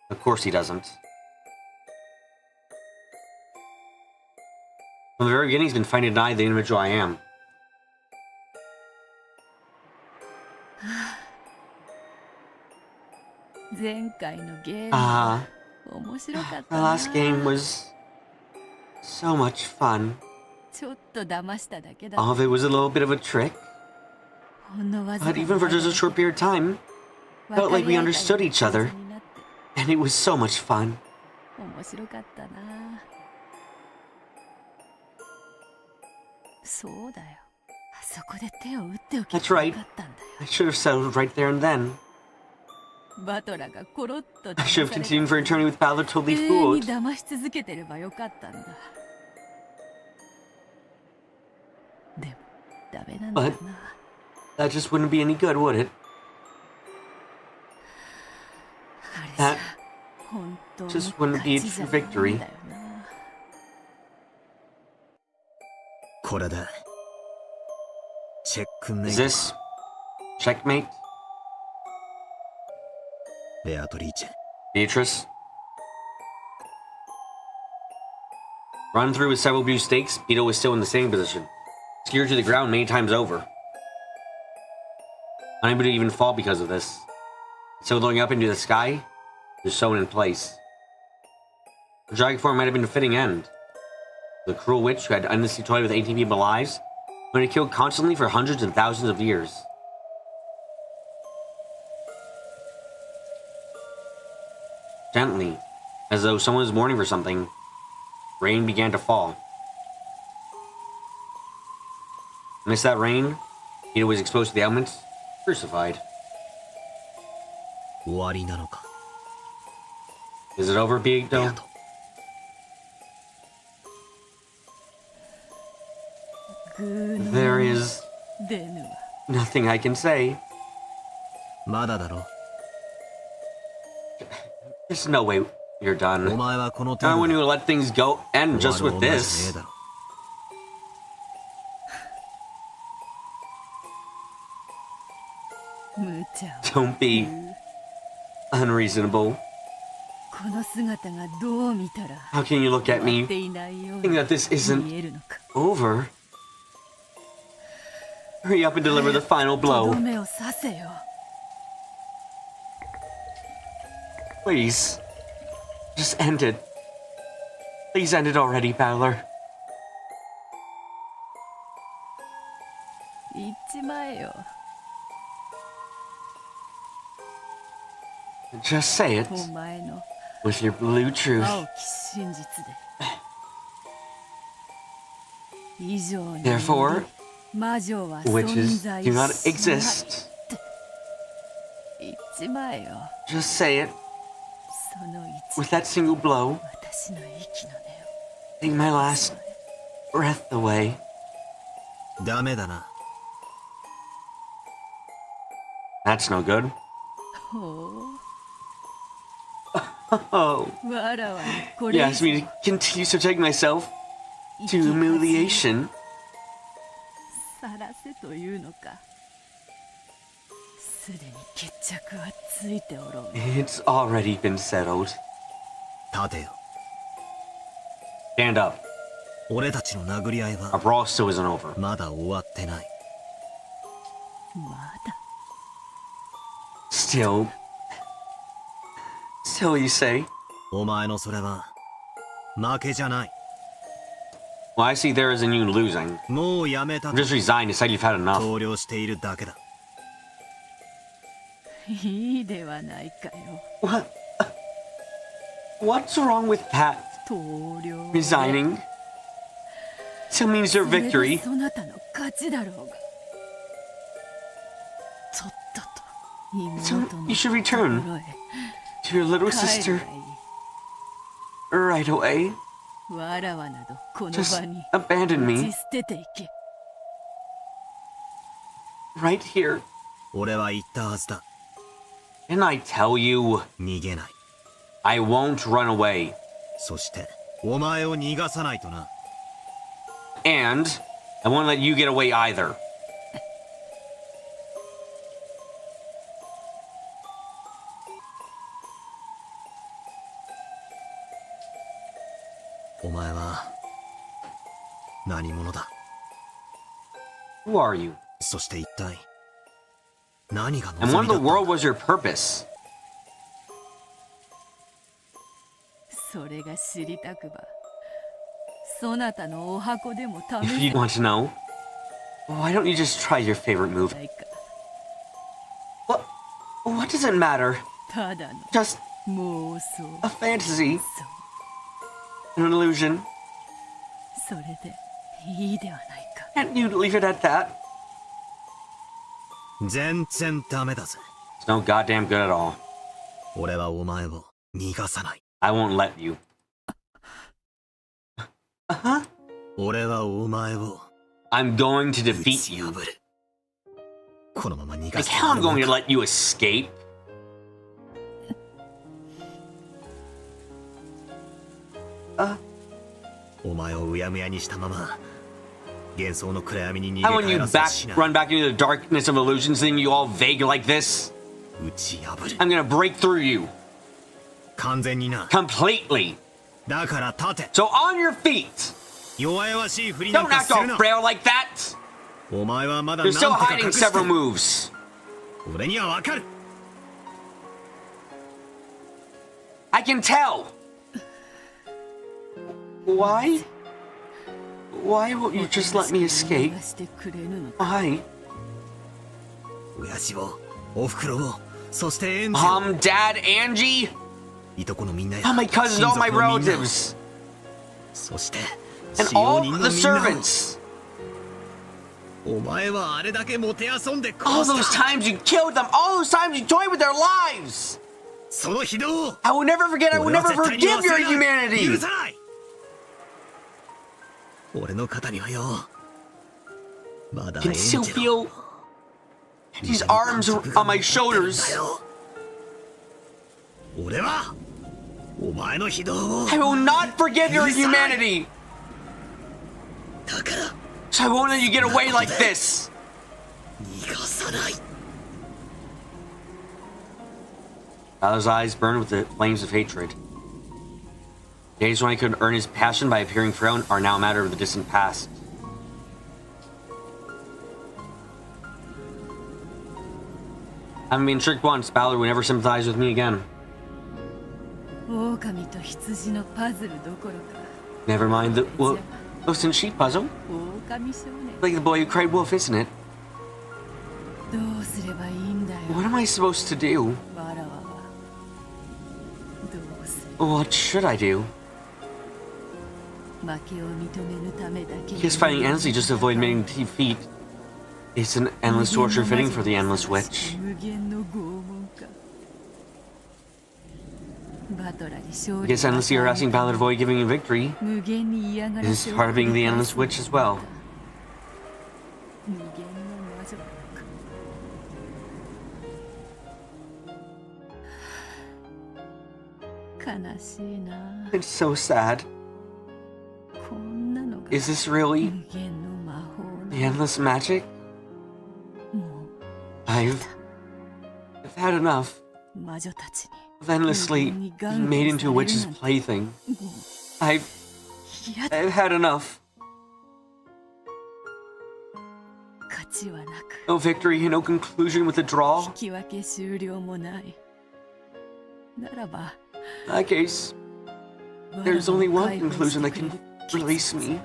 Of course he doesn't. From the very beginning, he's been fighting to deny the individual I am. The last game was so much fun. All of it was a little bit of a trick. But even for just a short period of time, it felt like we understood each other. And it was so much fun. That's right. I should have settled right there and then. I should have continued for eternity with Battler totally fooled. But that just wouldn't be any good, would it? That just wouldn't be a true victory. Is this checkmate? Beatrice? Run through with several blue stakes, Beetle was still in the same position, skewered to the ground many times over. Unable to even fall because of this. So looking up into the sky, just sewn in place. The dragon form might have been a fitting end. The cruel witch who had endlessly toyed with 18 people's lives, who had killed constantly for hundreds and thousands of years. Gently, as though someone was mourning for something, rain began to fall. Amidst that rain, Peter was exposed to the elements, crucified. Is it over, Beato? There is nothing I can say. まだだろ。 There's no way you're お done. 前はこの I 程 want 度 you to let things go end で just 終わ with る女じゃねえ this. だろ。 Don't be unreasonable. この姿がどう見たら How can you look at 終 me わっていないよう think に that this isn't 見えるのか。 over? Hurry up and deliver the final とど blow. めを刺せよ。 Please. Just end it. Please end it already, Battler. 言っちまえよ。 Just say it お前の with your blue truth. 青き真実で。以上に Therefore, 魔女は witches 存在 do not しない。 exist. 言っちまえよ。 Just say it その with that single blow. 私の息の Take my last breath away. ダメだな。 That's no good. 根を。 Oh, わらわにこ you れ asked me to continue subjecting myself 生 to き humiliation. さらせというのか。すでに決着はついておろう。 It's already been settled. 立てよ。 Stand up. 俺たちの殴り合い Our は brawl still isn't over. まだ終わってない。まだ Still, you say? お前のそれは負けじゃない。 Well, I see there isn't you losing. もうやめたと Just resign. Decide you've had enough. 投了しているだけだ。いいではないかよ。 What? What's wrong with that? 投了 Resigning? Still means your それ victory. でそなたの勝ちだろうが。とっとと So 妹の you should return ところへ to your little 帰る sister がいい。 right away. わらわなどこの Just 場に abandon 打 me ち捨てていけ。 right here. 俺は言ったはずだ。 Didn't I tell you? 逃げない。 I won't run away. そしてお前を逃がさないとな。 And I won't let you get away either. お前は何者だ。 Who are you? そして一体何が And 望 what み in だ the った world was your purpose? それが知りたくば。そなたのお箱でも If 試 you want to know, why don't you just try your favorite move? せないか。 What does it matter? ただの Just 妄想。 a fantasy, そう。 an illusion. それでいいではないか。 Can't you leave it at that? 全然ダメだぜ。 It's no goddamn good at all. 俺はお前を逃がさない。 I won't let you. Uh-huh. 俺はお前を I'm going to 打 defeat ち you. 破る。このまま逃が Like す how I'm going to let you escape? お前をうやむやにしたまま幻想の暗闇に How 逃 when げ you 帰らせはしない。 run back into the darkness of illusions, then you all vague like this? 打ち破る。 I'm gonna break through you 完全にな。 completely. だから立て。 So on your feet. 弱々しいふりな Don't んか act する all な。 frail like that. お前はまだ You're なん still とか hiding 隠して several る。 moves. 俺にはわかる。 I can tell. Why? Why won't you just let me escape? 逃がしてくれぬのか。 Why? 親父を、おふくろを、そしてエンジェル、 Dad, Angie, いとこのみんなや all my cousins, all my 親族のみんな、 relatives, そして、 and 使用 all 人の the みんなを。 servants. お前はあれだけもてあそんで All 殺 those した。 times you killed them, all those times you toyed with their lives. その非道を I will never forget, I will 俺は never 絶対に forgive 忘 your れない。 humanity. 許さない。俺の肩にはよ、I can still feel his arms on my shoulders. I will not forgive your inhumanity. So I won't let you get away like this. Balor's eyes burned with the flames of hatred. Days when I could earn his passion by appearing frail are now a matter of the distant past. Having been tricked once, Balor would never sympathize with me again. Never mind the wolf and sheep puzzle. Like the boy who cried wolf, isn't it? What am I supposed to do? What should I do? Because fighting endlessly just to avoid making defeat is an endless torture fitting for the endless witch. I guess endlessly harassing Balor to avoid giving you victory is part of being the endless witch as well. It's so sad. Is this really the endless magic? I've had enough of endlessly being made into a witch's plaything. I've had enough. No victory and no conclusion with a draw. In that case, there's only one conclusion that can release me.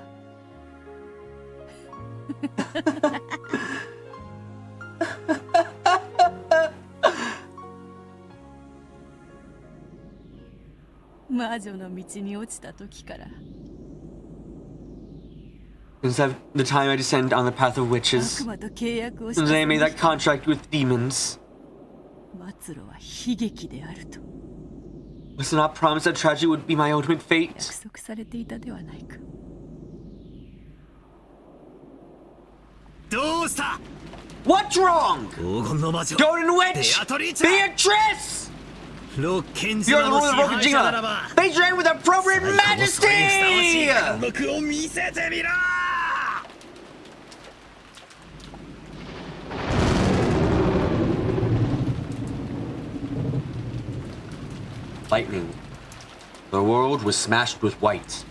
Since the time I descend on the path of witches, since I made that contract with demons, was it not promised that tragedy would be my ultimate fate? What's wrong? Golden Witch! Beatrice! You're the ruler of Rokujima! Face your hand with appropriate majesty! Lightning. The world was smashed with white.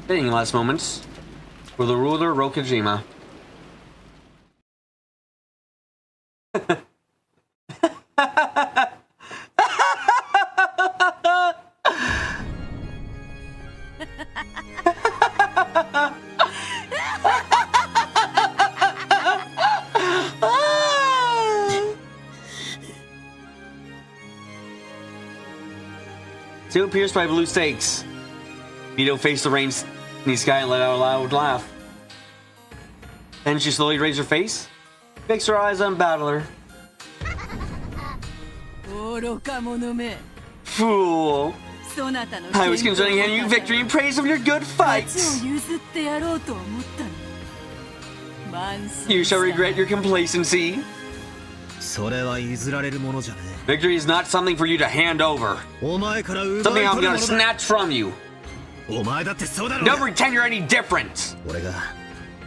Fitting last moments for the ruler Rokujima. Still pierced by blue stakes, Vito faced the rain in the sky and let out a loud laugh. Then she slowly raised her face, fixed her eyes on Balor. Fool! I was considering handing you victory in praise of your good fight! You shall regret your complacency. Victory is not something for you to hand over. Something I'm gonna snatch from you. Don't pretend you're any different. You're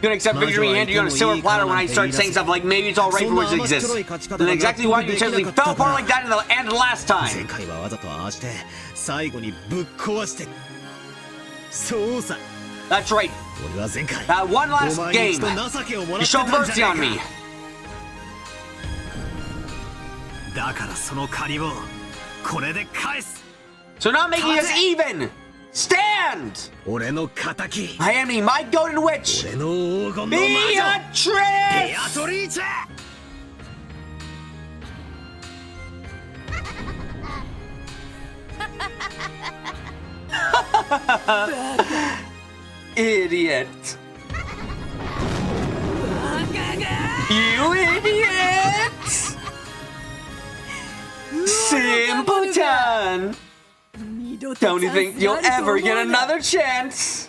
gonna accept victory and hand you on a silver platter when I start saying stuff like maybe it's alright for witches to exist. And exactly why you essentially fell apart like that in the end of the last time. That's right. That one last game. You showed mercy on me. So not making us even! Stand! I am the my golden witch! Beatrice! Idiot! You idiot! Simpleton! Don't you think you'll ever get another chance?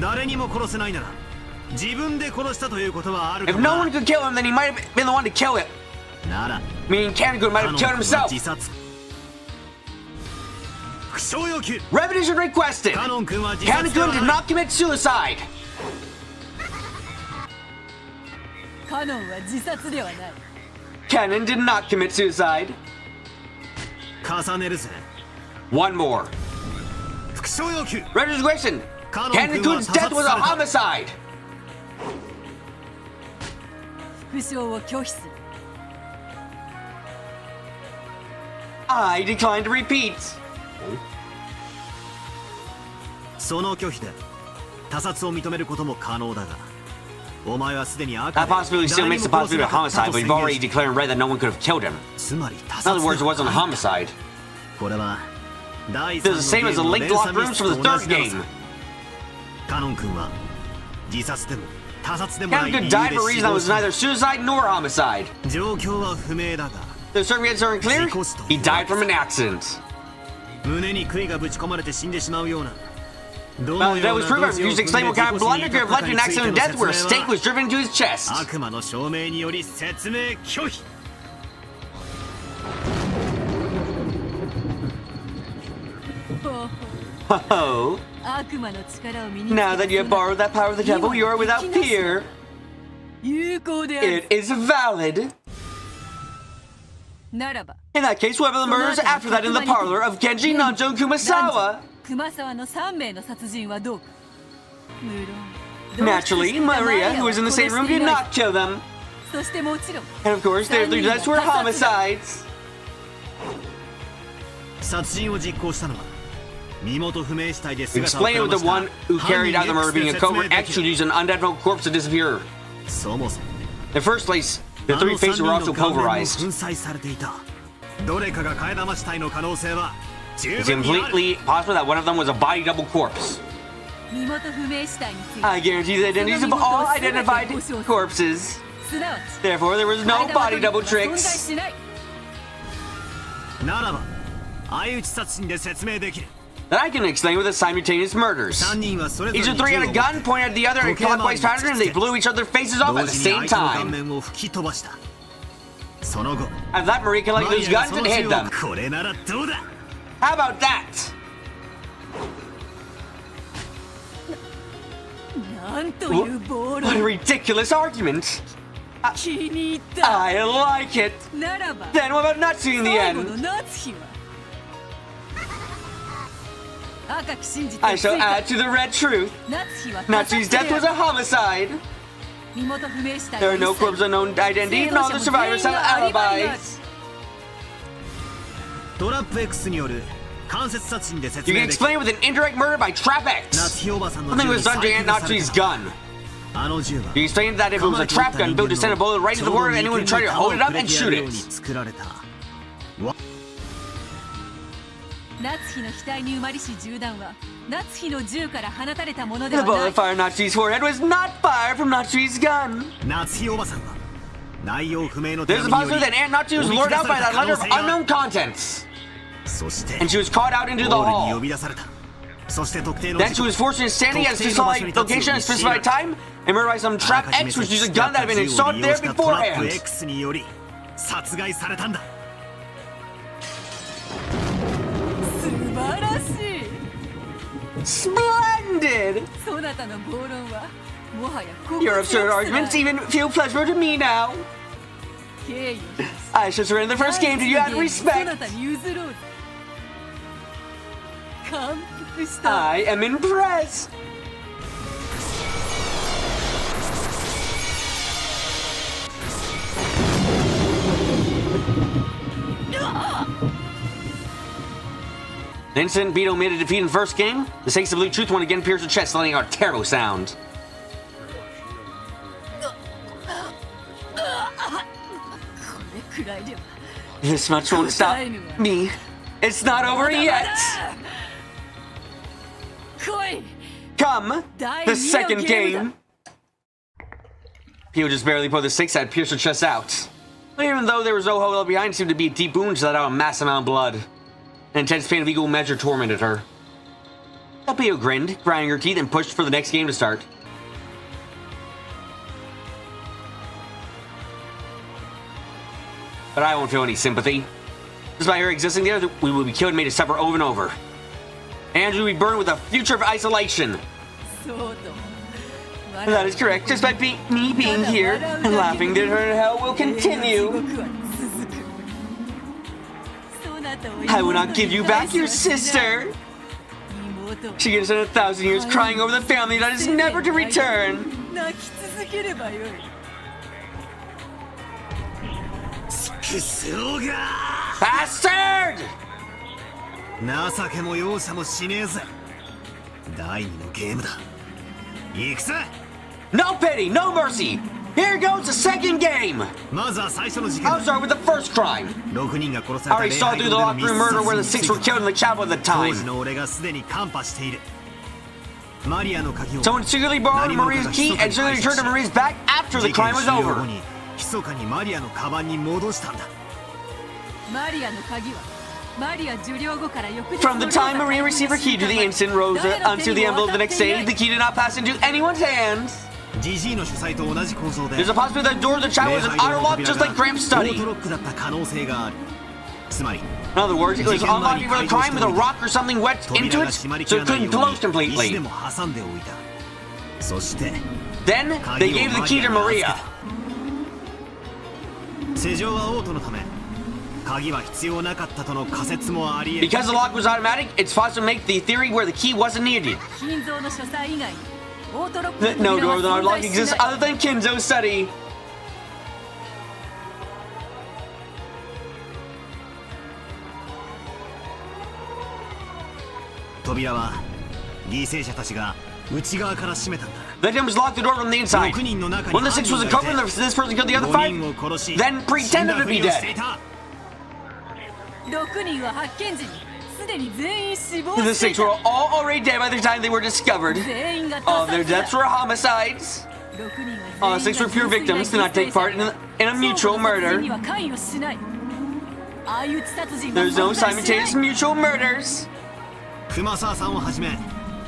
誰にも殺せないなら自分で殺したということはあるか If も no な one could kill him, then he might have been the one to kill him. なら Meaning Kanekun might have カ killed ノン君は himself. 自殺副賞要求 Repetition requested. カノン君は自殺で Kanekun は did ない not commit suicide. カノンは自殺ではない。 Kennen did not commit suicide. 重ねるぜ One more. 副賞要求 Repetition question. Kanekun's death was a homicide. 副賞を拒否する。 I decline to repeat. その拒否で他殺を認めることも可能だがお前はすでに赤 That で possibility still 誰に makes も the 殺 possibility せ of なかった homicide, と but 宣 you've already 言し declared in red that no one could have killed him. つまり他 In 殺 other words, it では wasn't a ない homicide. これは第 It 3 was the same as the の linked 連 locked 鎖ミ rooms ス from と the 同 third じなのさ game. カノン君は自殺でも他殺でもない理由 Kanekun で died for a 死 reason that 亡 was した neither suicide nor homicide. 状況は不明だが The circumstances are unclear. He died from an accident. 胸に杭がぶち込まれて死んでしまうような Well, that was proven. Refused to explain what kind of blunder could have led to an accident death where a stake was driven into his chest. 悪魔の証明により説明拒否 Oh, 悪魔の力を身につけ now that you have borrowed that power of the devil, you are without fear. 有効である。 It is valid. ならば In that case, whoever the murders after that in the parlor of Genji, Nanjo, and Kumasawa. 熊沢の3名の殺人はどうか。無論 Naturally, Maria, who was in the same room, did not kill them. そしてもちろん And of course, their three deaths were homicides. 殺人を実行したのは身元不明死体で姿を Explain it with く the ら one ま who した carried out the murder 犯人 being a X で covert 説明 X で who きる used an undead corpse to disappear. そもそも In the first place, the あの three 3 faces 人 were の also 顔面も pulverized. 粉砕されていたどれかが替え玉死体の可能性は十 It's 分にある completely possible that one of them was a body double corpse. 身元不明死体について I guarantee the identities of all identified corpses. すなわち Therefore, there was no body double 存在 tricks. しない。ならば相打ち殺人で説明できる That I can explain with the simultaneous murders. 3人はそれぞれ Each of the three had a gun pointed at the other in a clockwise pattern, and they blew each other's faces off 同 at the 時に same 相手の顔 time. 面を吹き飛ばしたその後 After that, Marie collected マリ those アが guns そ and の hid 銃を them. これならどうだ How about that? なんという暴 What a 論。 ridiculous argument. 気に入った。 I like it. ならば Then what about Natsu in the 最後の end? 夏日は赤き真実 I をつい shall た add to the red truth. 夏日は Natsu's death was a homicide. 身元不明死体 There は are no 一切 corpses unknown identity, and all the survivors have alibis. トラップ X による間接殺人で説 You can 明できる explain it with an indirect murder by Trap X. 夏日おばさんの Something 銃 was に done to 細 Aunt 工がされ Natsu's た gun. あの銃は You explained that if it was a trap gun built to send a bullet right to the border, anyone would try to hold it up and shoot it. 作られた夏日の額に埋まりし銃弾は夏日の銃から放たれたもので The はな bullet い。 fired Natsu's forehead was not fired from Natsu's gun. 夏日おばさんは内容不明の There's a 手紙によ possibility that り Aunt Natsu was lured out by that letter of unknown contents, そして and she was caught out into the ゴールに呼 hall. び出されたそして特定の Then 時 she was forced into standing at a specified location at a specified time and murdered by some Trap X, which used a gun that had been installed there トラップ beforehand. X により殺害されたんだ素晴らしい。 Splendid! そなたの暴論はもはや心 Your 地よ absurd くすら arguments even feel pleasurable to me now. 敬意を表す I shall surrender the first game to you out of そな respect. たに譲ろうぜ。感服した I am impressed. The incident Beto made a defeat in the first game. The stakes of Blue Truth one again pierced her chest, letting out a terrible sound. これくらいでは This much won't stop me. It's not over yet. 来い Come, the second game. Pio just barely pulled the stakes that pierced her chest out. But even though there was no hole behind, it seemed to be a deep wound that let out a mass amount of blood. An intense pain of equal measure tormented her. Epio grinned, grinding her teeth, and pushed for the next game to start. But I won't feel any sympathy. Despite her existing there, we will be killed and made to suffer over and over. And we will be burned with a future of isolation. That is correct. Just by me being here and laughing, that her hell will continue. I will not give you back your sister. She gets 1,000 years crying over the family that is never to return. Bastard! 情けも容赦もしねえぜ。第二のゲームだ。行くぜ。 No pity, no mercy. Here goes the second game. まずは最初の事件。 I'll start with the first crime. 6人が殺さ I れ already た saw through the locker room murder where the 6 were killed in the chapel at the 当 time. 時の俺がすでにカンパしている。マリアの鍵を Someone secretly borrowed Maria's key and secretly returned to Maria's back after the 事件 crime was 終了後 over. に密かにマリアのカバンに戻したんだ。 From the time Maria received her key to the instant Rosa unto the envelope the next day, the key did not pass into anyone's hands. ジジイの主催と同じ構造で There's a possibility that the door of the chapel was an auto lock just like Graham's オー study. トロックだった可能性がある。つまり In other words, it was unlocking for the crime with a rock or something wedged into it, so it couldn't close 石 completely. でも挟んでおいた。そして Then, they gave the key to Maria. 施錠はオートのため鍵は必要なかったとの仮説もあり得る。 Because the lock was automatic, it's possible to make the theory where the key wasn't needed. No door with an auto lock exists other than Kinzo's study. 扉は犠牲者たちが内側から閉めたんだ。 The victim was locked the door from the inside. 6人の中に When the 6 was uncovered, this person killed the other 5人 5, を殺し then pretended to be 死んだふりをしてい dead. た。 The 6 were all already dead by the time they were discovered. All of their deaths were homicides. All 6 were pure victims, did not take part in a mutual murder. There's no simultaneous mutual murders. 熊沢さんをはじめ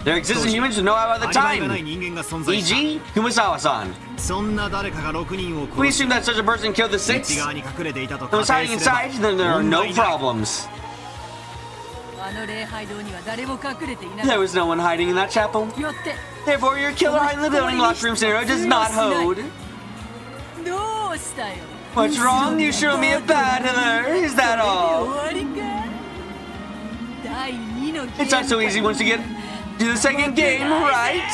There existed humans who know about the アリバイがない time, 人間が存在した。 e.g. Kumasawa-san. そんな誰かが6人を We 殺し assume that such a person killed the 内 6 and 側に隠れていたと was 仮 hiding 定すれば inside, then there are no 問題ない。 problems. There was no one hiding in that chapel. Therefore, your killer hiding in the building locked room scenario does not hold. What's wrong? You show me a battler. Is that all? It's not so easy once you get to the second game, right?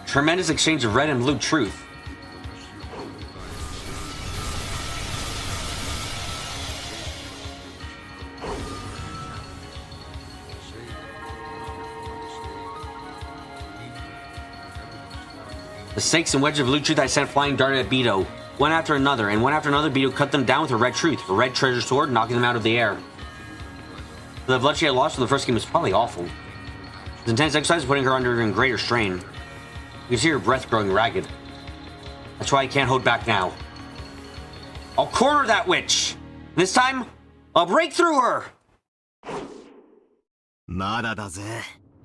Tremendous exchange of red and blue truth. The stakes and wedge of blue truth I sent flying darted at Beto. One after another, and one after another, Beto cut them down with her red truth, a red treasure sword, knocking them out of the air. The blood she had lost from the first game was probably awful. This intense exercise was putting her under even greater strain. You can see her breath growing ragged. That's why I can't hold back now. I'll corner that witch! This time, I'll break through her! まだだぜ。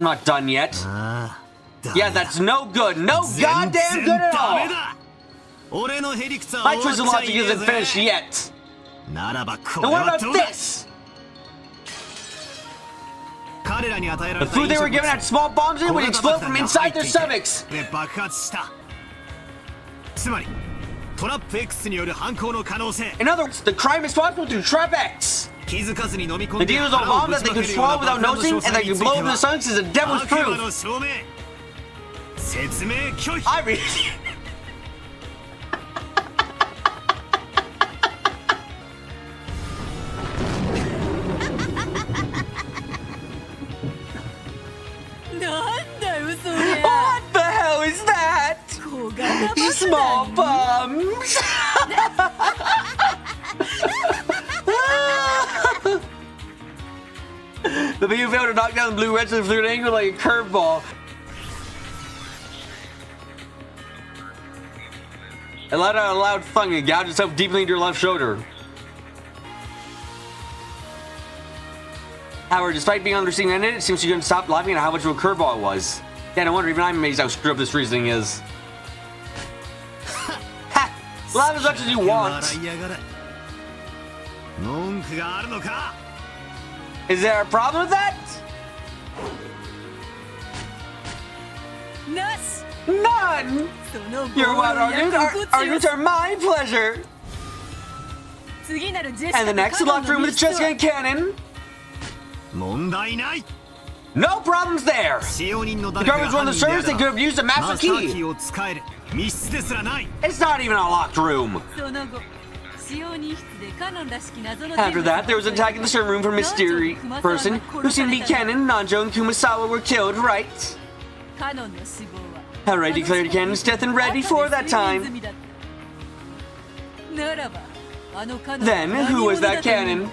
I'm not done yet. ああ、Yeah, that's no good. No 全 goddamn 然 good at ダメ all! だ。俺のへりくつは My 終 twisted わっちゃ logic いねえ isn't ぜ。 finished yet. ならばこ Now れ what は about どうだ。 this? 彼らに与えら The れた food they were 飲食 given had small bombs in it would explode from inside their stomachs. で爆発した。つまりトラップ X による犯行の可能性。 In other words, the crime is possible through Trap X. 気づかずに飲み込 The んで deal is a 腹を bomb ぶ that ち they ま could けるよう swallow な without 爆弾の noticing 詳 and 細 that に could つい blow て up the は sunks is a devil's 悪魔 proof. の証明。説明拒否。 I mean, what the hell is that? Small bombs. The beam failed to knock down the blue red and flew an angle like a curveball. It let out a loud thunk and gouged itself deeply into her left shoulder. However, despite being on the receiving end, it seems she couldn't stop laughing at how much of a curveball it was. Yeah, no wonder even I'm amazed how screwed up this reasoning is. Ha! Laugh as much as you want. Is there a problem with that? None! Your wild arguments are my pleasure! And the next locked room with the chest gun cannon? No problems there! The garbage run the service, they could have used a master key! It's not even a locked room! After that, there was an attack in the servant room from a mysterious person who seemed to be Cannon. Nanjo and Kumasawa were killed, right? I already declared Cannon's death and ready for that time. Then, who was that Cannon?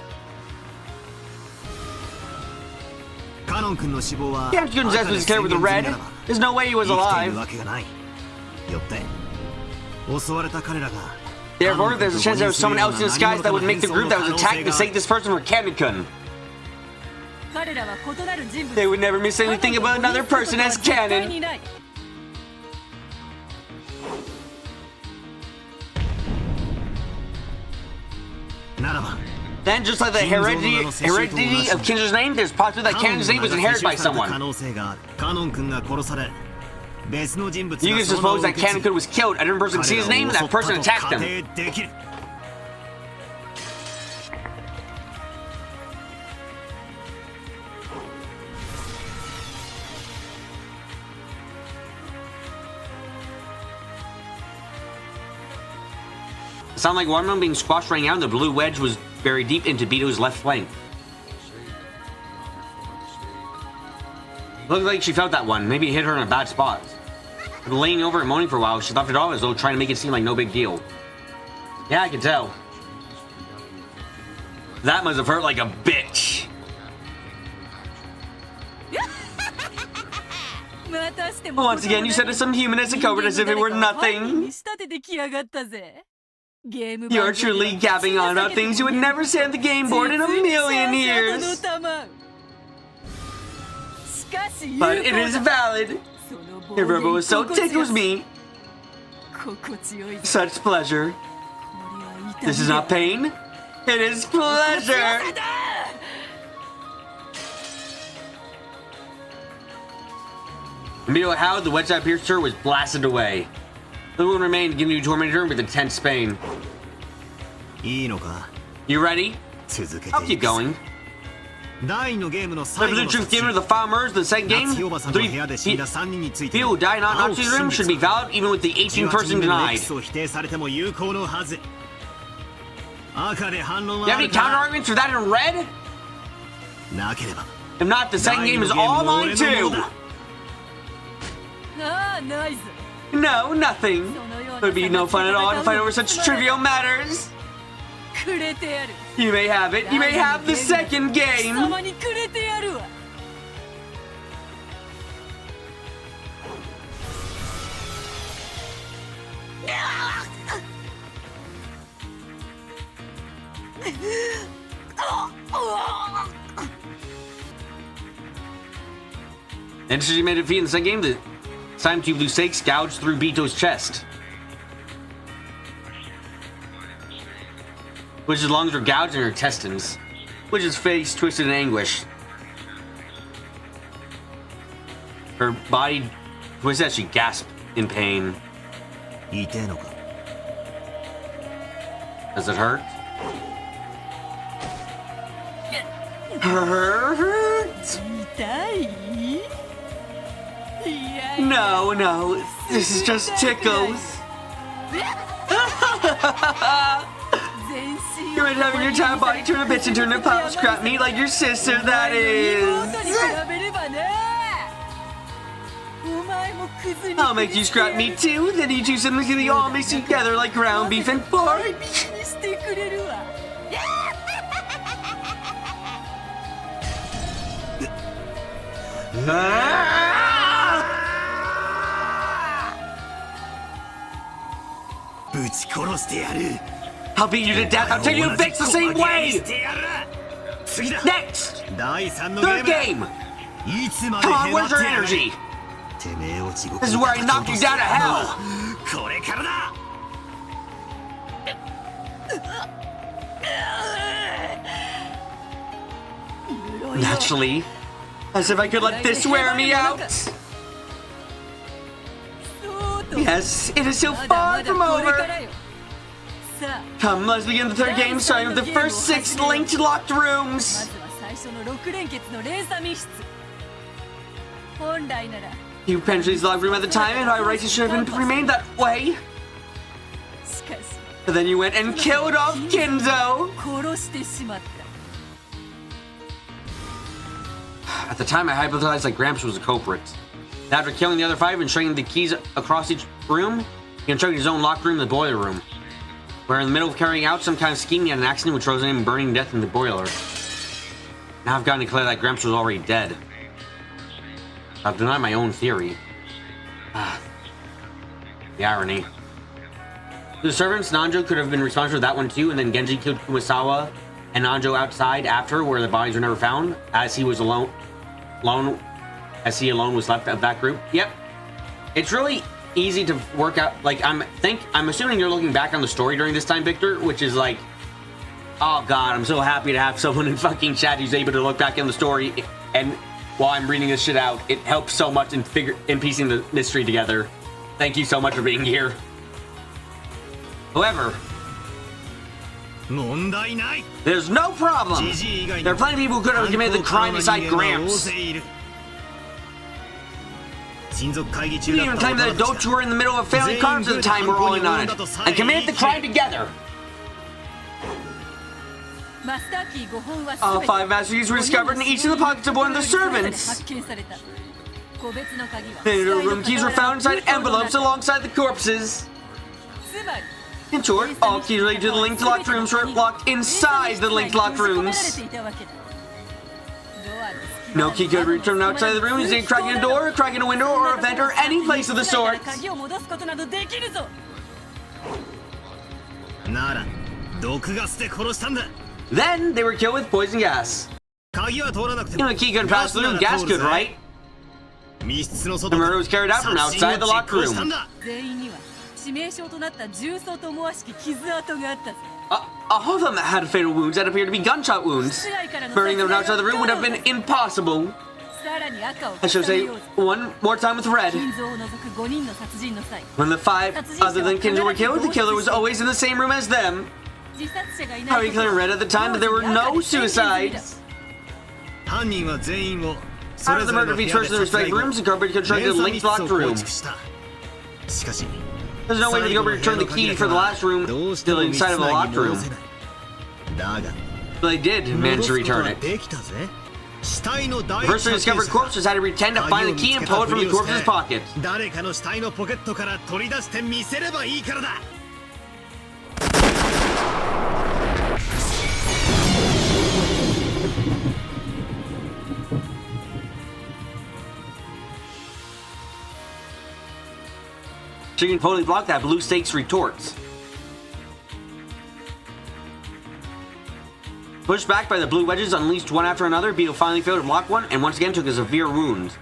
Cannon's death was declared with a red. There's no way he was alive. Therefore, there's a chance there was someone else in disguise that would make the group that was attacked mistake this person for Cannon-kun. They would never miss anything about another person as Cannon. Then, just like the heredity of Kinzo's name, there's possibility that Cannon's name was inherited by someone. You can suppose that Cannon-kun was killed, a different person could see his name, and that person attacked him. It sounded like watermelon being squashed right now, and the blue wedge was buried deep into Bito's left flank. Looked like she felt that one. Maybe it hit her in a bad spot. After laying over and moaning for a while, she left it off as though trying to make it seem like no big deal. Yeah, I can tell. That must have hurt like a bitch. Once again, you said it's some human as a coward as if it were nothing. You're truly gabbing on about things you would never say on the game board in a million years. But it is valid. Your verbal was so tickles me. Such pleasure. This is not pain. It is pleasure. Immediately how the wedge that pierced her was blasted away. The wound remained, giving you tormented her with intense pain. You ready? I'll keep going. The blue truth given to the farmers, the second game, 3 people who died not Natsu's room should be valid even with the 18th person denied. Do you have any counter arguments for that in red? If not, the second game is all mine too. No, nothing. It would be no fun at all to fight over such trivial matters. You may have it. You may have the second game. And she made a defeat in the second game. This time, two blue stakes gouged through Bito's chest. Which's lungs were gouged in her intestines. Which's face twisted in anguish. Her body twisted as she gasped in pain. Does it hurt? Hurt? No, this is just tickles. You're having your entire body turn a bitch and turn to pile of scrap meat like your sister, that is. I'll make you scrap meat too, then you two siblings can be all mixed together like ground beef and pork. I'll beat you to death. I'll tell you to fix the same way. Next! 第3の Third ゲー game! ムいつまで Come on, へ where's ばって your やがる energy? てめえを地獄 This is where I knock you down to hell! これからだ Naturally. As if I could let this wear me out! Yes, it is so far from over! Come, let's begin the third game, starting with the first 6 linked locked rooms! You penetrated this locked room at the time, and by rights it should have remained that way! But then you went and killed off Kinzo! At the time, I hypothesized that Gramps was the culprit. After killing the other 5 and showing the keys across each room, he constructed his own locked room, the boiler room. Where in the middle of carrying out some kind of scheme, he had an accident which resulted in him burning to death in the boiler. Now I've gotten to declare that Gramps was already dead. I've denied my own theory. The irony. The servants, Nanjo could have been responsible for that one too, and then Genji killed Kumasawa and Nanjo outside after, where the bodies were never found, as he was alone was left of that group. Yep. It's really easy to work out. Like, I'm assuming you're looking back on the story during this time, Victor, which is like, oh god, I'm so happy to have someone in fucking chat who's able to look back on the story, and while I'm reading this shit out, it helps so much in piecing the mystery together. Thank you so much for being here. However, there's no problem. There are plenty of people who could have committed the crime beside Gramps. You even claim that adults who were in the middle of failing crimes at the time were all in on it, and committed the crime together. All 5 master keys were discovered in each of the pockets of one of the servants. The room keys were found inside envelopes alongside the corpses. In short, all keys related to the linked locked rooms were locked inside the linked locked rooms. No key could be returned outside the room using cracking a door, cracking a window, or a vent, or any place of the sort. Then they were killed with poison gas. You know the key couldn't pass through, gas could, right? The murder was carried out from outside the locked room. All of them had fatal wounds that appeared to be gunshot wounds. Burning them outside the room would have been impossible. I shall say one more time with red. When the 5 other than Kinzo were killed, the killer was always in the same room as them. How are you clear red at the time that there were no suicides? Out of the murder of each person in the respective rooms, the culprit constructed a linked locked room. There's no way for the culprit to return the key for the last room still inside of the locked room. But they did manage to return it. The person who discovered corpses had to pretend to find the key and pull it from the corpse's pocket. So you can totally block that blue stakes retorts. Pushed back by the blue wedges unleashed one after another, Beetle finally failed to block one and once again took a severe wound.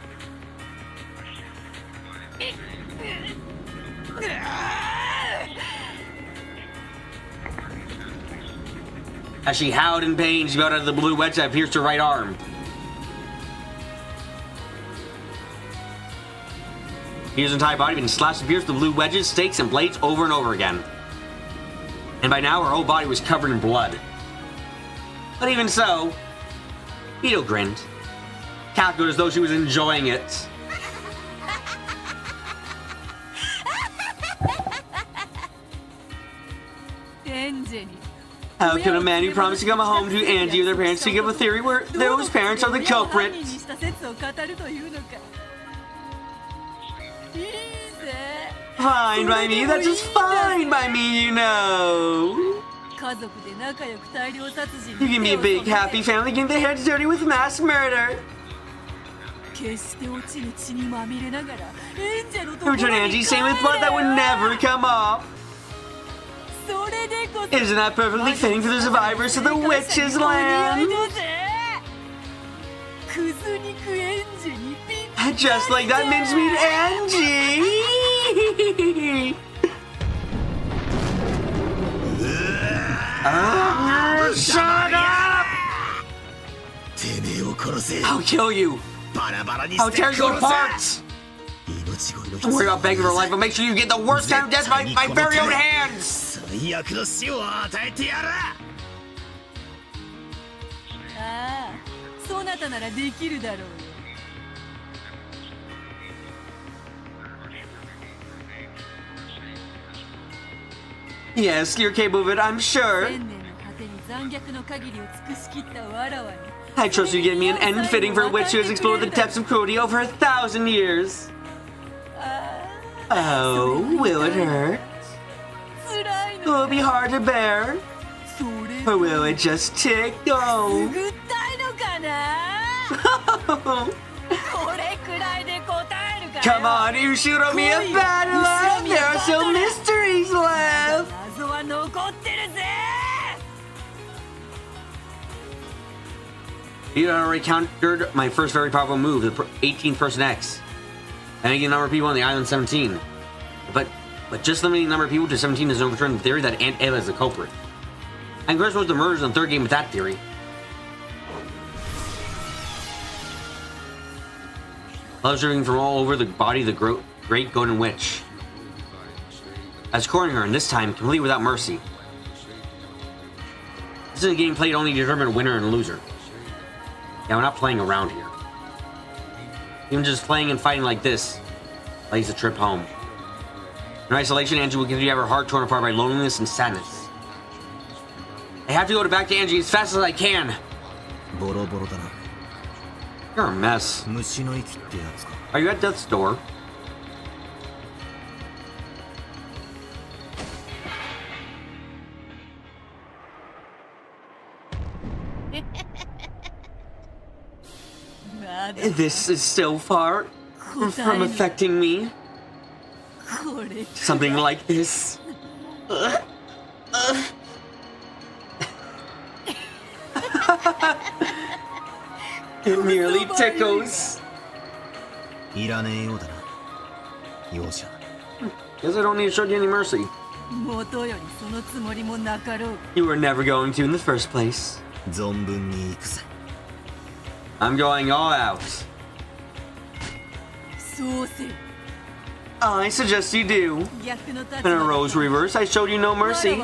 As she howled in pain, she got out of the blue wedge that pierced her right arm. His entire body had been slashed and pierced with blue wedges, stakes, and blades over and over again. And by now, her whole body was covered in blood. But even so, Beetle grinned, cackled as though she was enjoying it. How could a man who promised to come home to Angie or their parents think of a theory where those parents are the culprit? Fine by me, that's just fine by me, you know. You can be a big, happy family getting their heads dirty with mass murder. Return Angie, same with blood that would never come off. Isn't that perfectly fitting for the survivors of the Witch's Land? Just like that mincemeat Angie! Shut up! I'll kill you! I'll tear you apart! Don't worry about begging for life, but make sure you get the worst kind of death by my very own hands! Yes, you're capable of it, I'm sure. I trust you to give me an end fitting for a witch who has explored the depths of cruelty over 1,000 years. Oh, will it hurt? Will it be hard to bear? Or will it just tickle? Come on, Ushiro me a battle love! There are still mysteries left! You already countered my first very powerful move, the 18th person X. And making a number of people on the island 17. But just limiting the number of people to 17 is overturned the theory that Aunt Eva is the culprit. I'm going to suppose the murders in the third game with that theory. Blood dripping from all over the body of the great golden witch. As coroning her, and this time completely without mercy. This is a game played only to determine a winner and a loser. Yeah, we're not playing around here. Even just playing and fighting like this lays the trip home. In isolation, Angie will continue to have her heart torn apart by loneliness and sadness. I have to go back to Angie as fast as I can. You're a mess. Are you at death's door? This is still far from affecting me. Something like this. It merely tickles. Guess I don't need to show you any mercy. You were never going to in the first place. I'm going all out. I suggest you do. In a rose reverse, I showed you no mercy.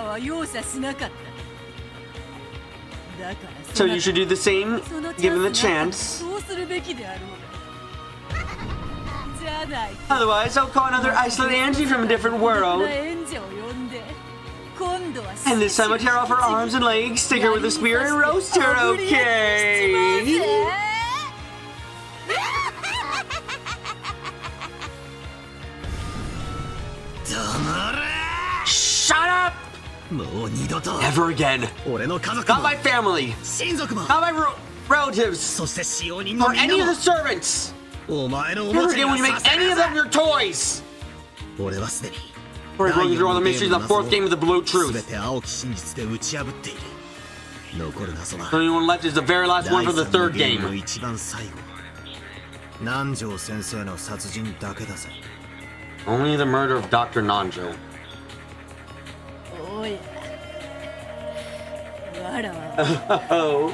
So you should do the same, given the chance. Otherwise, I'll call another isolated Angie from a different world. And this time I'll tear off her arms and legs, stick her with a spear, and roast her, okay? Shut up! Never again. Not my family. Not my relatives. Or any of the servants. Never again when you make any of them your toys. Or I'm going through all the mysteries of the fourth game of the Blue Truth. The only one left is the very last one for the third game. Only the murder of Dr. Nanjo. Oh,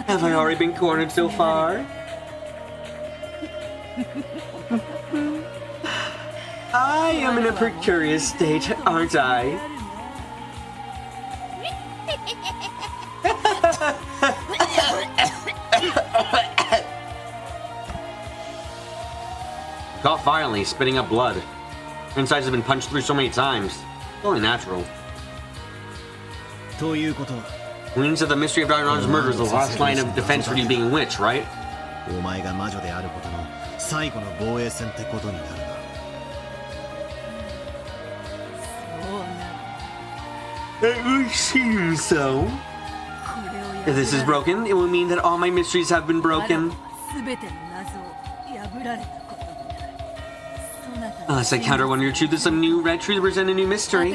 have I already been cornered so far? I am in a precarious state, aren't I? Cough violently, spitting up blood. Her insides have been punched through so many times. It's only natural. Means that the mystery of Dr. Nanjo's murder is the last line of defense for you being a witch, right? It would seem so. If this is broken, it will mean that all my mysteries have been broken. Unless I counter one of your truth with some new red truth to present a new mystery.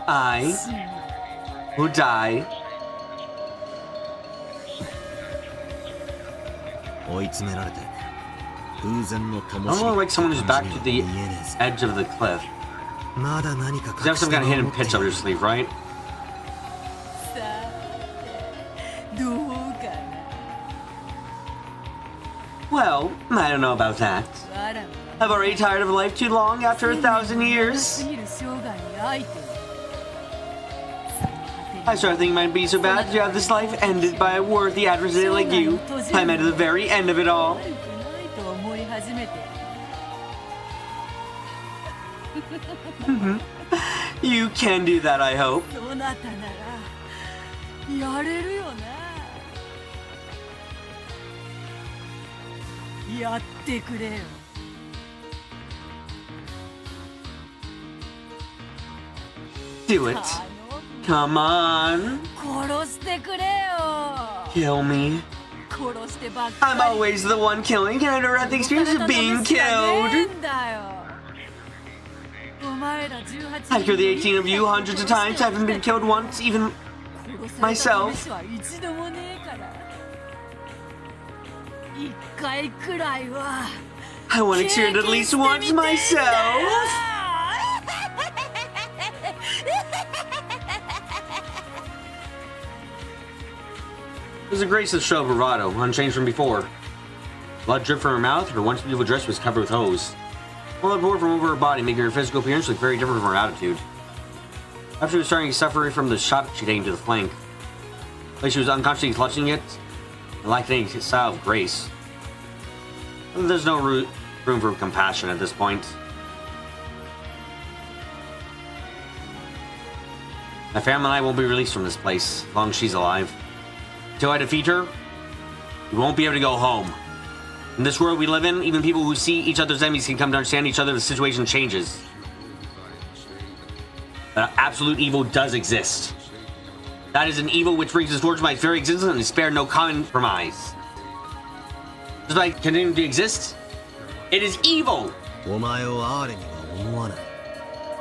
I will die. 追い詰められて風前の灯 Almost like someone who's back to the edge of the cliff. まだ何か You have some kind of hidden pitch up your sleeve, right? さあどうかな。 Well, I don't know about that. わらわ I've already tired of life too long after 1,000 years. 過ぎる生涯にあいて I started thinking it might be so bad to have this life ended by a worthy adversary like you. I'm at the very end of it all. 悪くないと思い始めて You can do that, I hope. そなたならやれるよな。やってくれよ。 Do it. Come on. 殺してくれよ。 Kill me. 殺してばっか I'm り always the one killing, and I never had the experience of being killed. I've killed the 18 of you hundreds of times. I haven't been killed once, even myself. 一回くらいは I want to experience it at least once myself. There's a graceless show of bravado, unchanged from before. Blood dripped from her mouth, her once beautiful dress was covered with hose. Blood poured from over her body, making her physical appearance look very different from her attitude. After she was starting to suffer from the shot she'd taken to the flank, like she was unconsciously clutching it, and lacked any style of grace. There's no room for compassion at this point. My family and I won't be released from this place, as long as she's alive. Until I defeat her, we won't be able to go home. In this world we live in, even people who see each other's enemies can come to understand each other if the situation changes. But absolute evil does exist. That is an evil which brings distortion by its very existence and is spared no compromise. Just by continuing to exist, it is evil! お前を哀れには思わない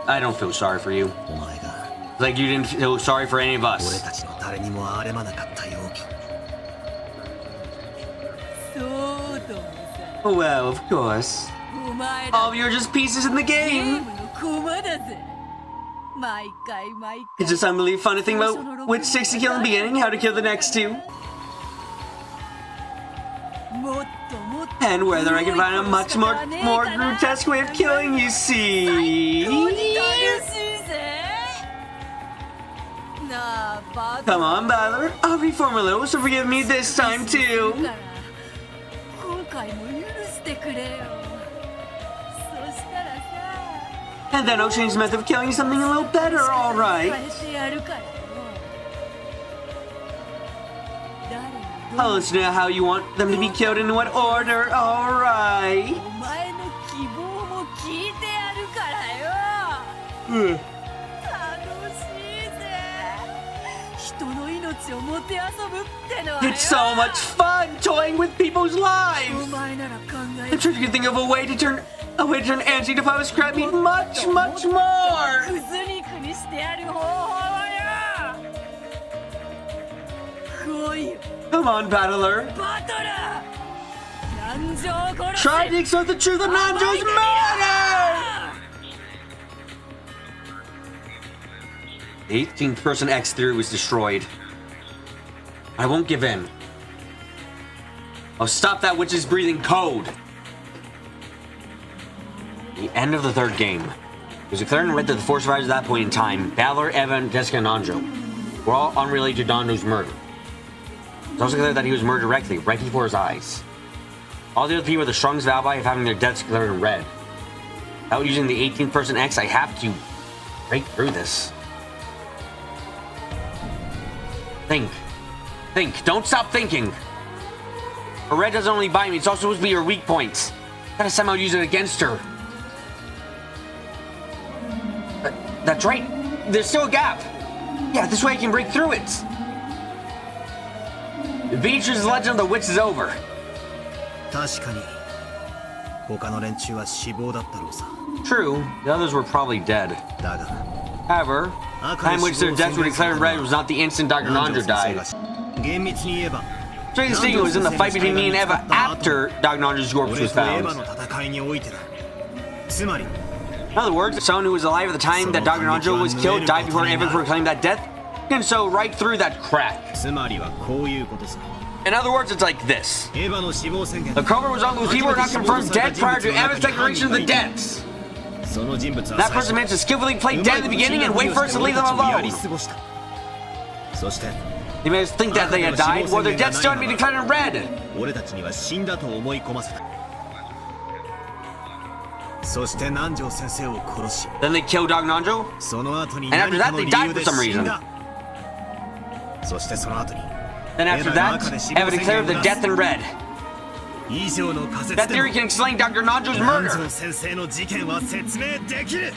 I don't feel sorry for you. お前が Like you didn't feel sorry for any of 俺 us. たちの誰にも憐れまなかったよ そうともさ Well, of course. お前 All ら of you are just pieces in the ゲー game. ムの駒だぜ。毎回毎 It's 回 just unbelievably fun to think about which six to kill in the beginning, how to kill the next two, もっともっと and whether I can find a much more grotesque way of killing you, 最高に see? 楽しいぜ。なあバカ Come on, Battler. I'll reform a little, so forgive me this time だ too. から今回も許してくれよ。そしたらさ And then I'll change the method of killing you something a little better, alright? 返してやるからよ。誰が I'll listen to how you want them to be killed and in what order, alright? お前の希望も聞いてやるからよ。楽しいぜ。人の命をもてあそぶってのはよ。 It's so much fun toying with people's お lives! 前なら考え I'm sure you can think of a way to turn Angie to pile scrap meat much, much more! くず肉にしてやる方法はよ。来いよ Come on, Battler. バトラー。南條殺し Try to expose the truth of Nanjo's murder! The 18th person X theory was destroyed. I won't give in. I'll stop that witch's breathing code. The end of the third game. It was declared in red that the four survivors at that point in time, Battler, Evan, Jessica, and Nanjo, were all unrelated to Nanjo's murder. It was also declared that he was murdered directly, right before his eyes. All the other people were the strongest alibi of having their deaths declared in red. Without using the 18th person X, I have to break through this. Think. Think. Don't stop thinking. Her red doesn't only bite me, it's also supposed to be her weak point. Gotta somehow use it against her. That's right. There's still a gap. Yeah, this way I can break through it. Beatrice's legend of the witch is over. 確かに他の連中は死亡だったろうさ。 True, the others were probably dead. だが However, the time in which their deaths were declared red was not the instant Dr. Nanjo died. 厳密に言えば Strictly speaking, it was in the fight between me and Eva after Dr. Nanjo's corpse 俺 was とエヴァ found. の戦いにおいてだ。つまり In other words, someone who was alive at the time that Dr. Nanjo was killed died before Eva could claim that death, and so right through that crack. つまりはこういうことさ。 In other words, it's like this. エヴァの死亡宣言 The cover was on those people were not confirmed dead prior to Eva's declaration of the deaths. その人物は That person managed to skillfully play dead at the beginning and wait for us to leave them alone. そして They made us think that they had died, while their deaths still had to be declared in red. 俺たちには死んだと思い込ませた。そして南條先生を殺し Then they killed Dr. Nanjo, その後に and after 何か that の they 理 died 由 for で some 死ん reason. だ。そしてその後に Then after that, Eva declared the death in red. 以上の仮説 That でも theory can explain Dr. Nanjo's 南 murder. 條先生の事件は説明できる。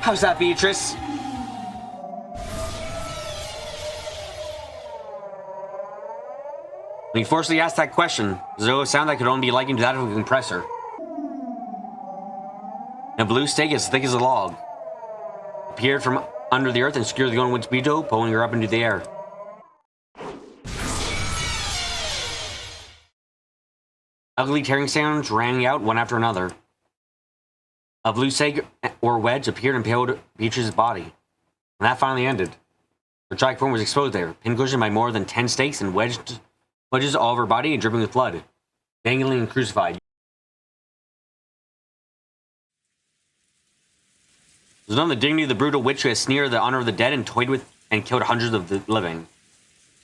How's that, Beatrice? When he forcefully asked that question, though it sounded like it could only be likened to that of a compressor. And a blue stake as thick as a log appeared from under the earth and secured the Golden Witch Bito, pulling her up into the air. Ugly tearing sounds rang out one after another. A blue stake or wedge appeared and impaled Beatrice's body. When that finally ended, her giant form was exposed there, pincushioned by more than 10 stakes and wedges all of her body and dripping with blood, dangling and crucified. It was none of the dignity of the brutal witch who has sneered at the honor of the dead and toyed with and killed hundreds of the living.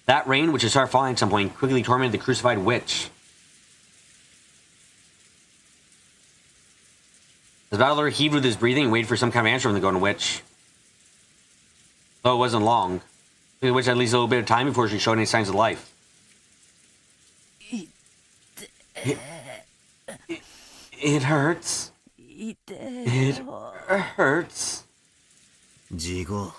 That rain, which had started falling at some point, quickly tormented the crucified witch. The battler heaved with his breathing and waited for some kind of answer from the Golden Witch. Though it wasn't long. The witch had at least a little bit of time before she showed any signs of life. It hurts. It hurts. 自業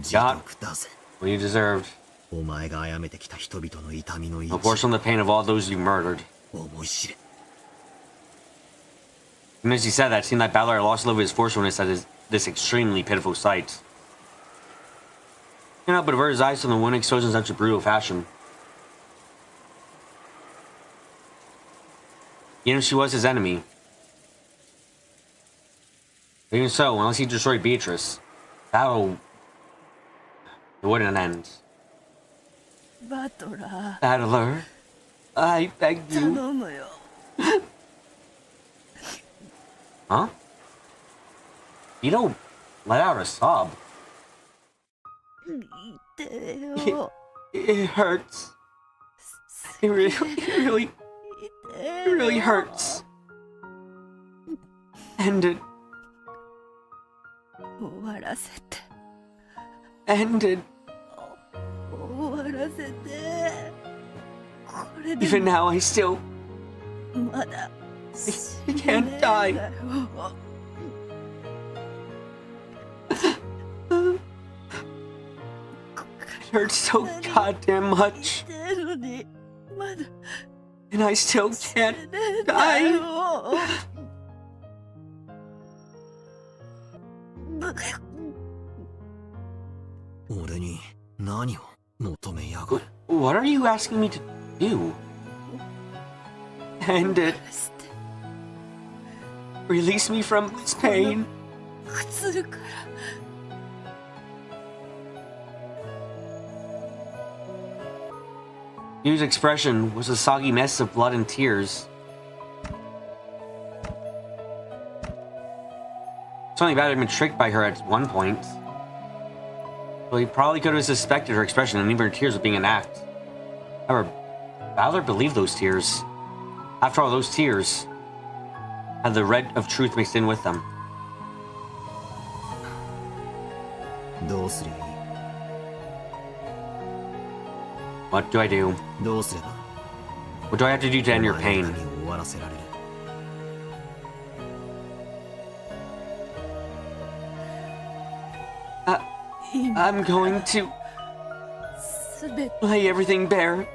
自 God, 得だぜ。 what you deserved. お前が殺めてきた人々の痛みの A 一 portion of the pain of all those you murdered. 思い知れ。 Even as he said that, it seemed like Balor had lost a little of his forcefulness at this extremely pitiful sight. He could not but avert his eyes from the wound exposed in such a brutal fashion. Even if she was his enemy. But even so, unless he destroyed Beatrice, battle... it wouldn't end. バトラ Battler, I beg 頼 you. むよ Huh? Ito let out a sob. 言ってよ It hurts. It really hurts. End it. 終わらせて End it. 終わらせてこれで Even now, I still まだ I can't die. だよ It hurts so goddamn much, 言ってるのにまだ and I still can't だ die. よ 俺に何を求めやがる。 What are you asking me to do? End it. して Release me from this pain. 苦痛から Yu's expression was a soggy mess of blood and tears. Something about it had been tricked by her at one point. Well, he probably could have suspected her expression and even her tears of being an act. However, Balor believed those tears. After all, those tears had the red of truth mixed in with them. どうすりゃいい。 What do I do? どうすれば What do I have to do to end your お前の pain? 痛みを終わらせられる。 今 I'm going to すべて lay everything bare.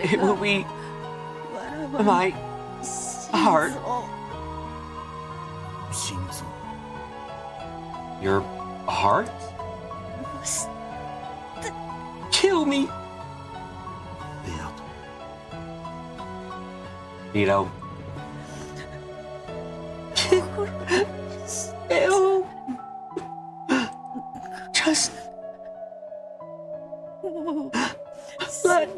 It will be my heart. 心臓 Your heart? Kill me! ベアと Vito. Ew. Just let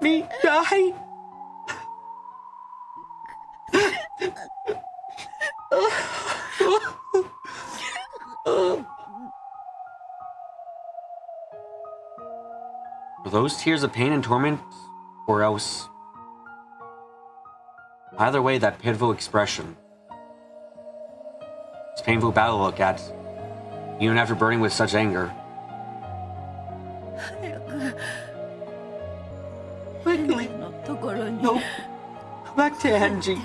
me die. Were those tears of pain and torment, or else? Either way, that pitiful expression. It's painful battle to look at, even after burning with such anger. Quickly, のところに no, go back to Angie.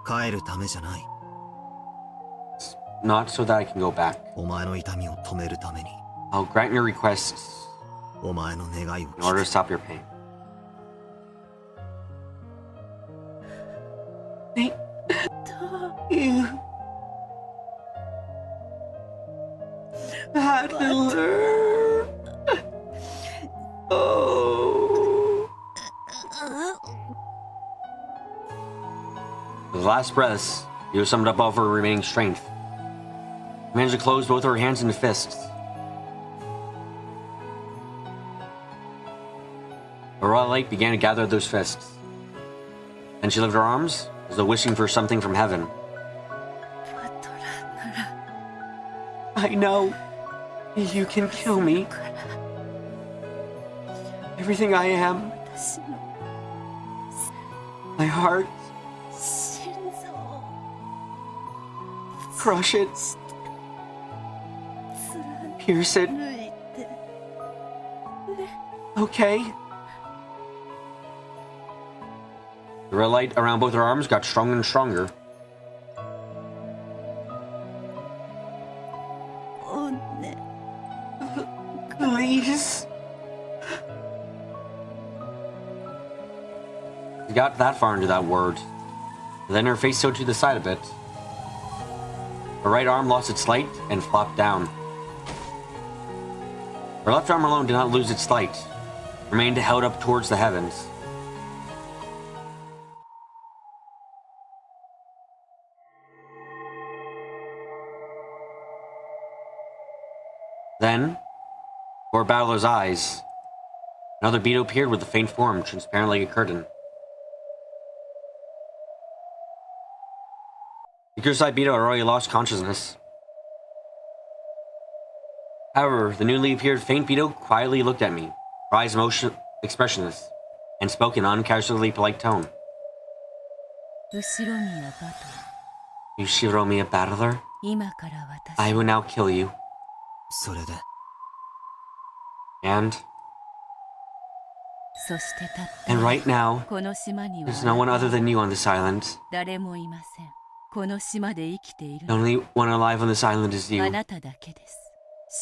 帰るためじゃない Not so that I can go back. お前の痛みを止めるために I'll grant your requests お前の願いを in order to 聞 stop your pain. Thank you, Adler. Oh. With the last breaths, you summed up all of her remaining strength. Managed to close both her hands into fists. A raw light began to gather those fists. Then she lifted her arms, as though wishing for something from heaven. パトラなら I know you can kill me. Everything I am, 私の my heart, 心臓を crush it, 貫 pierce it, いて okay? The red light around both her arms got stronger and stronger. おね Please. She got that far into that word. Then her face tilted to the side a bit. Her right arm lost its light and flopped down. Her left arm alone did not lose its light, remained held up towards the heavens. Then, before Battler's eyes, another beetle appeared with a faint form, transparent like a curtain. The Kursai beetle had already lost consciousness. However, the newly appeared faint beetle quietly looked at me, her eyes expressionless, and spoke in an uncharacteristically polite tone. 後ろ宮バト Yushiromiya Battler, 今から私 I will now kill you. それで And そしてたった and right now, この島には there's no one other than you on this island. 誰もいませんこの島で生きている The only one alive on this island is あ you. なただけです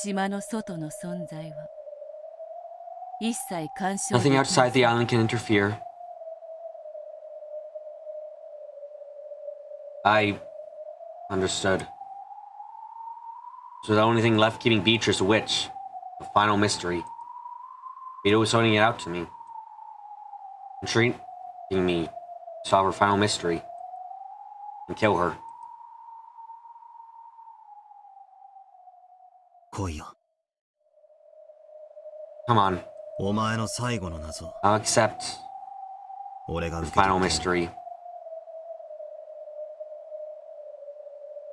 島の外の存在は一切干渉 Nothing outside the island can interfere. I understood. So the only thing left keeping Beatrice a witch, the final mystery. Vito was holding it out to me, entreating me to solve her final mystery and kill her. 来いよ Come on, お前の最後の謎 I'll accept 俺が the 受け取 final って mystery.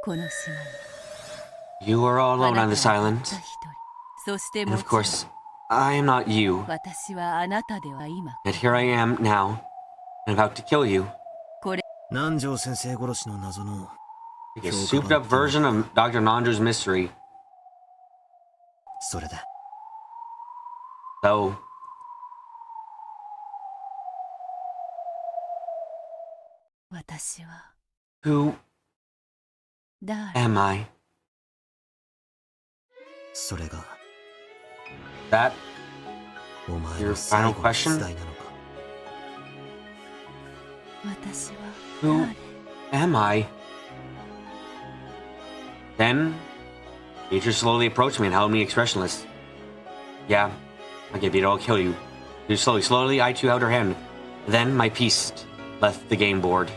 この島に You are all あ alone な on た this は island, たった一人そして and も of ちろん course, I am not you. 私はあなたでは今 And here I am now, and about to kill you. これ南條先生殺しの謎の Like a souped up version of Dr. Nanjo's mystery. それで So, 私は who 誰 am I? それが That お前 your の最 final 後の question? 出題なのか。私は Who 誰？ am I? Then, nature slowly approached me and held me expressionless. Yeah, I give you, I'll kill you. Slowly, I too held her hand. Then my piece left the game board.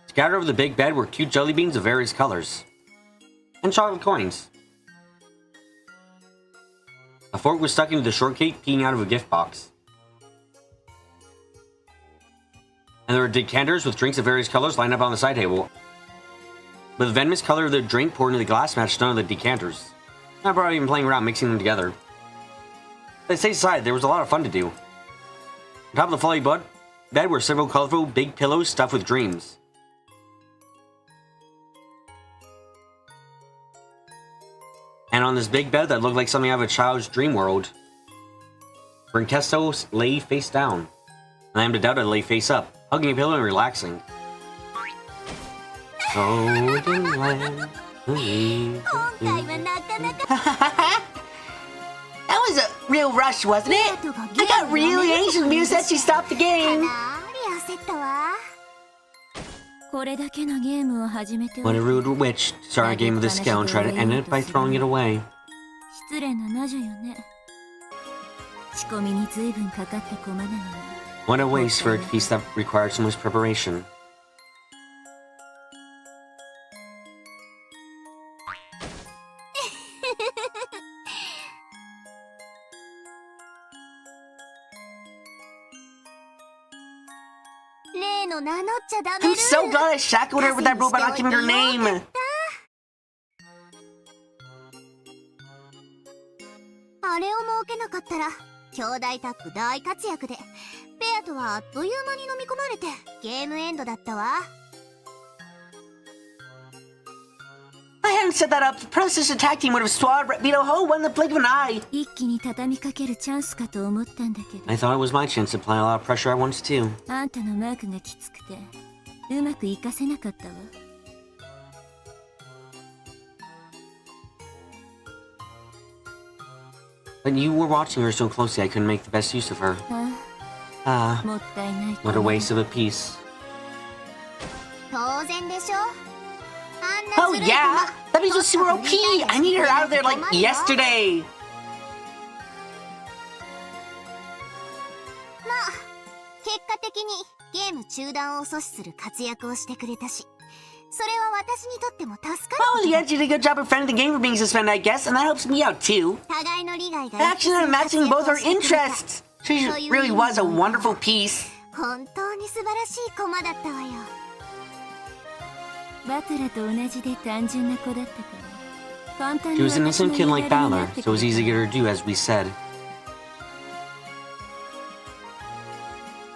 Scattered over the big bed were cute jelly beans of various colors. And chocolate coins. A fork was stuck into the shortcake peeing out of a gift box. And there were decanters with drinks of various colors lined up on the side table. But the venomous color of the drink poured into the glass matched none of the decanters. I'm probably even playing around mixing them together. But stay aside, there was a lot of fun to do. On top of the fluffy bed were several colorful big pillows stuffed with dreams. And on this big bed that looked like something out of a child's dream world, Brinkesto lay face down, and I am to doubt I lay face up, hugging a pillow and relaxing. Golden land. That was a real rush, wasn't it? I got really anxious when Mew said she stopped the game. What a rude witch to start a game with this skill and try to end it by throwing it away. What a waste for a feast that required so much preparation. I'm so glad I shackled her with that rope by not giving her name. あれを設けなかったら兄弟タッグ大活躍でペアとはあっという間に飲み込まれてゲームエンドだったわ。 I hadn't set that up. The predecessor tag team would have swallowed Vito Ho in the blink of an eye. 一気に畳みかけるチャンスかと思ったんだけど I thought it was my chance to apply a lot of pressure at once too. あんたのマークがきつくてうまくいかせなかったわ。 But you were watching her so closely I couldn't make the best use of her. ああ、もったいない。 What a waste of a piece. 当然でしょ。 Oh yeah, that means was super OP. I needed her out of there like yesterday. まあ、結果的にゲーム中断を阻止する活躍をしてくれたし、それは私にとっても助かる。 Well, yeah, you did a good job preventing the game from being suspended, I guess, and that helps me out too. 互いの利害が Action and matching both our interests. She really was a wonderful piece. 本当に素晴らしい駒だったわよ。 バトラと同じで単純な子だったから。簡単に She was an innocent kid like Balor, so it was easy to get her due, as we said.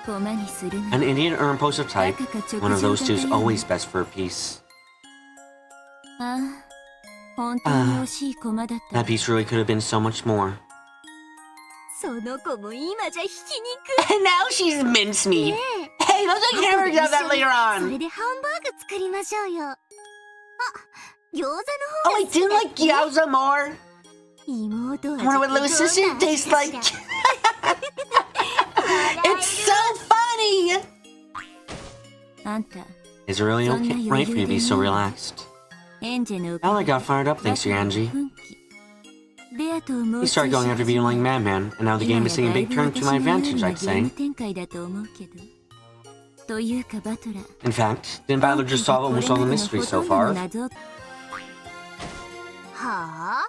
駒にするな。 An Indian or impulsive type, one of those two is always best for a piece. ああ、本当に惜しい駒だった。 That piece really could have been so much more. その子も今じゃひき肉。 And now she's mincemeat. Hey, let's make hamburgers out of that later そ on. れでハンバーグ作りましょうよ。あ、餃子の Oh, 方 I が好き do だ like gyoza more. 妹は I wonder what Lou's sister tastes like. It's so funny. あんた、 Is it really okay, right for you to be so relaxed? エンジェの Balor got fired up thanks to you, Angie. ベアともう He started going after being like Madman, and now the game is taking a big turn to my advantage, I'd say. 展開だと思うけど。というかバトラ。 In fact, didn't Balor just solve almost all the mysteries so far? はあ？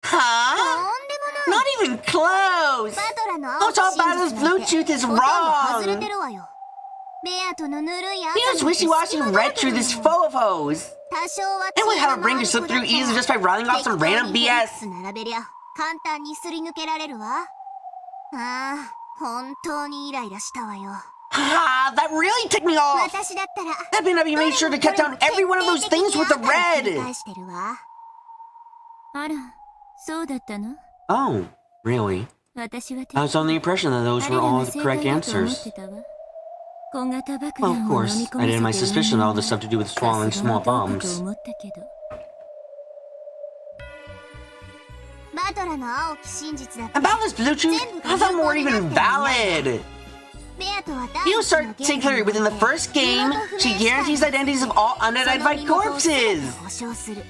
Huh? とんでもない。 Not even close. バトラの Also, Balor's Bluetooth is ほとんど外れ wrong. てるわよ。ベアとのぬるい Vito's wishy-washy read through this foe of hose. 多少は It would have a brain to slip through easily just by running off some random BS. 並べりゃ簡単にすり抜けられるわ。ああ、本当にイライラしたわよ。 Ah, that really ticked me off. 私だったら That meant I made sure to cut down every one of those things with the 繰り red. 返してるわ。あら、そうだったの？ Oh, really? 私は I was under the impression that those were all the correct answers. 小型爆 Well, of 弾を飲 course, み込 I ま did せ my て suspicion of all this stuff to do with swallowing さすが small のどうかと bombs. 思ったけど。バトラの青き真実だった。 About this Bluetooth, I thought more even valid. ベアとは Vito started to take clearly within the first game. She guarantees the identities of all unidentified corpses. 保証する。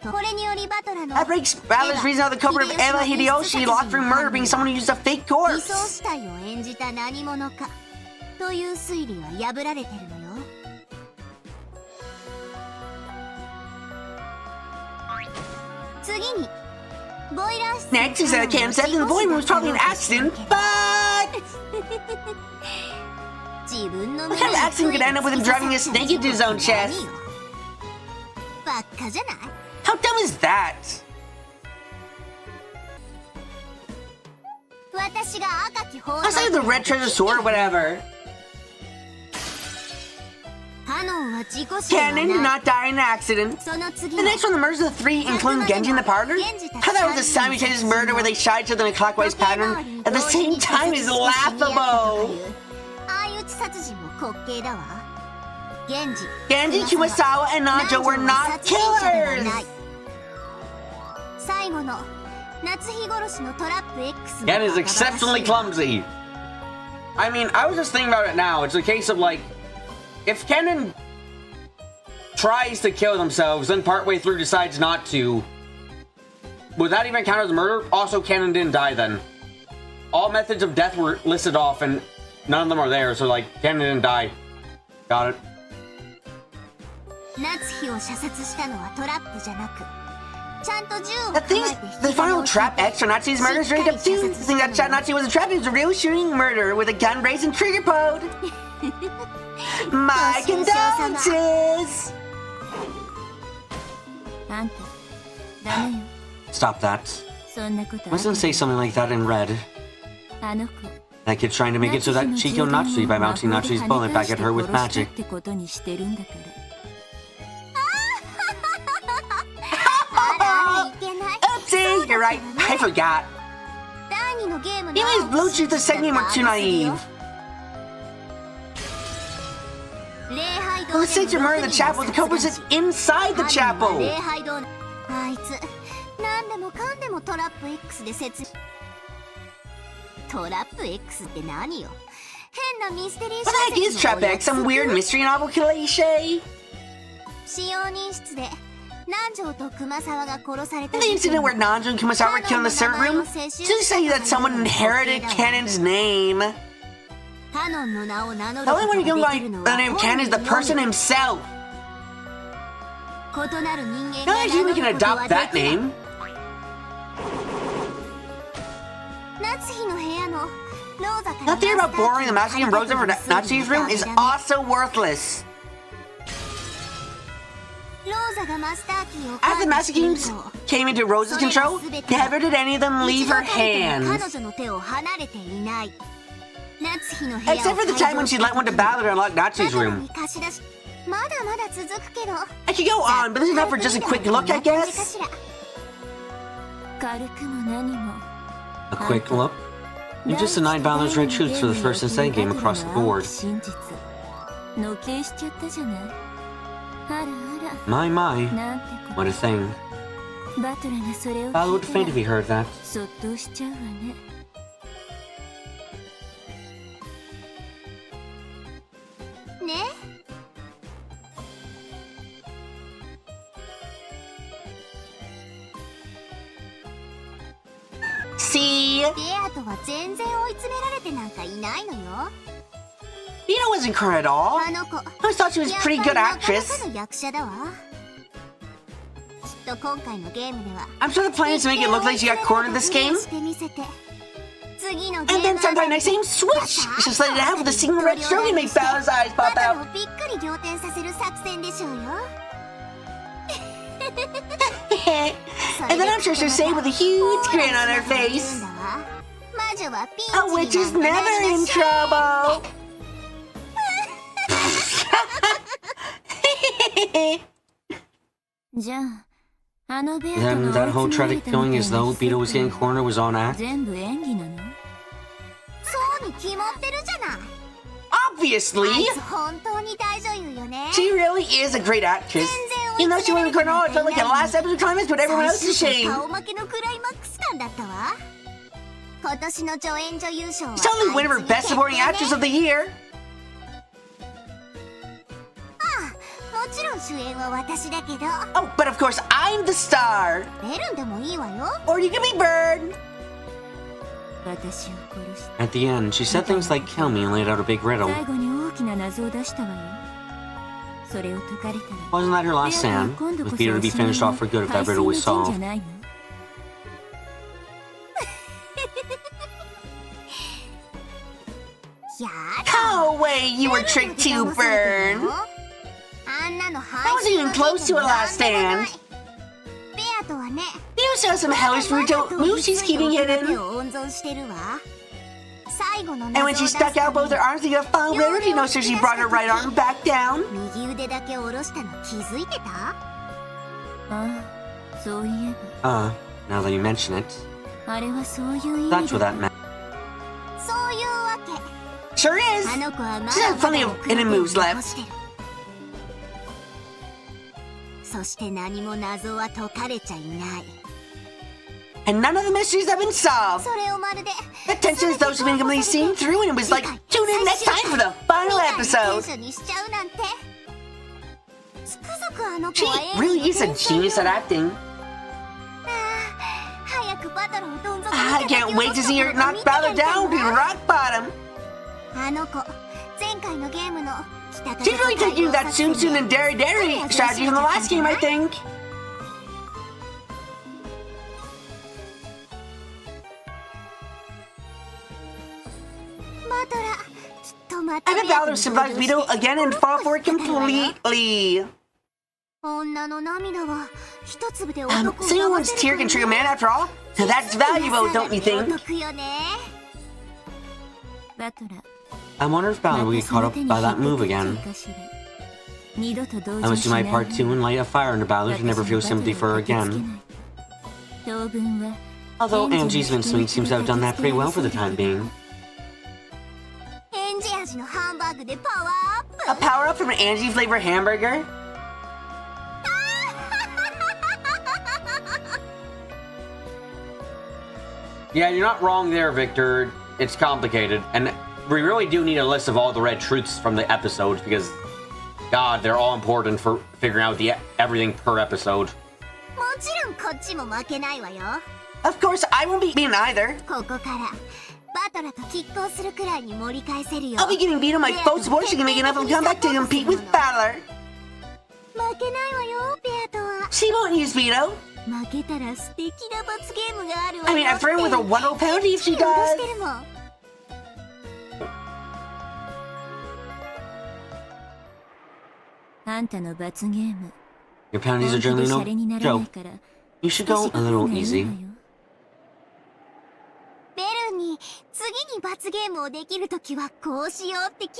これによりバトラの That breaks Balor's reason of the culprit of Eva Hideyoshi locked for murder being someone who used a fake 偽装 corpse. 死体を演じた何者かという推理は破られてるのよ。次にボイラー室 Next, he said Cam said the boy was probably an accident, but 自分の what kind of accident could end up with him driving a snake into his own chest? バカじゃない？ How dumb is that? 私が赤き宝 I said the red treasure sword or whatever. カノンは事故死では Canon did ない。 not die in an accident. その次 The は next one, the murders of the three, including Genji and the partner? How that was a simultaneous murder where they shot each other in a clockwise pattern at the same time is laughable. 相打ち殺人も滑稽だわ。源氏 Genji, Kumasawa, and Najo were not killers. 最後の夏日殺しのトラップ X も That is exceptionally clumsy. I mean, I was just thinking about it now. It's a case of like, if Kennen tries to kill themselves, then partway through decides not to, would that even count as murder? Also, Kennen didn't die then. All methods of death were listed off, and none of them are there, so like, Kennen didn't die. Got it. 夏日を射殺したのはトラップじゃなく The final trap X for Nachi's murder is rigged up too. The thing that shot Nachi was a trap, it was a real shooting murder with a gun raised and trigger pulled. My condolences! Stop that. I wasn't say something like that in red. That kid's trying to make it so that she killed Nachi by mounting Nachi's bullet back at her with magic. Oopsie, you're right, I forgot. Anyways, Bluetooth the second game were too naive. For the sake of murder in the chapel, the culprit is inside the chapel. What the heck is Trap X? Some weird mystery novel cliche? The incident where Nanjo and Kumasawa were killed in the servant room? To say that someone inherited Kanon's name. The only one who can by the name Kanon is the person himself. Not actually we can adopt that name. That theory about borrowing the Master and Rosa for Nachi's room is also worthless. After the Master Games came into Rosa's control, never did any of them leave her hands. Except for the time when she let one to battle to unlock Nachi's room. I could go on, but this is enough for just a quick look, I guess. A quick look? You just denied Valor's red truths for the first and second game across the board. My, what a thing. Valor would faint if he heard that. See? Vito wasn't crying at all. I always thought she was a pretty good actress. I'm sure the plan is to make it look like she got cornered this game. And then sometime next game, switch! Just let it out with a single red stroke and make Valor's eyes pop out. And then I'm sure she'll say with a huge grin on her face, a witch is never in trouble. Then that whole tragic feeling as though Vito was getting cornered was on act? Obviously! She really is a great actress. Even though she went in the corner, I felt like the last episode climax put everyone else to shame. She's only winner for Best Supporting Actress of the Year. Oh, but of course I'm the star. Or you can be Bird. At the end, she said things like kill me and laid out a big riddle. Wasn't that her last stand? With Vito to be finished off for good if that riddle was solved. Go away, you were tricked too, Burn. That wasn't even close to a last stand. You still have some hellish brutal moves she's keeping hidden. And when she stuck out both her arms to get a final riddle, you know, so she brought her right arm back down. Now that you mention it. That's what that meant. Sure is. She has plenty of hidden moves left. And none of the mysteries have been solved. The tension is though she's been completely seen through, and it was like, tune in next time for the final episode. She really is a genius at acting. I can't wait to see her knock Valor down to rock bottom. She's really taking that Soon Soon and Dairy Dairy strategy from the last game, I think. I bet Valor survives Beetle again and fall for it completely. Single one's tear can trigger mana after all? Now that's valuable, don't you think? I wonder if Valor will get caught up by that move again. I must do my part too and light a fire under Valor to never feel sympathy for her again. Although Angie's Mincemeat seems to have done that pretty well for the time being. A power-up from an Angie flavor hamburger? Yeah, you're not wrong there, Victor. It's complicated. And we really do need a list of all the red truths from the episodes because, God, they're all important for figuring out everything per episode. Of course, I won't be beaten either. I'll be giving Beetle my full support so she can make enough of a comeback to compete with Valor. She won't use Beetle. I mean, I threaten with a 1-0 penalty if she does. Your penalties are generally no joke. You should go a little easy.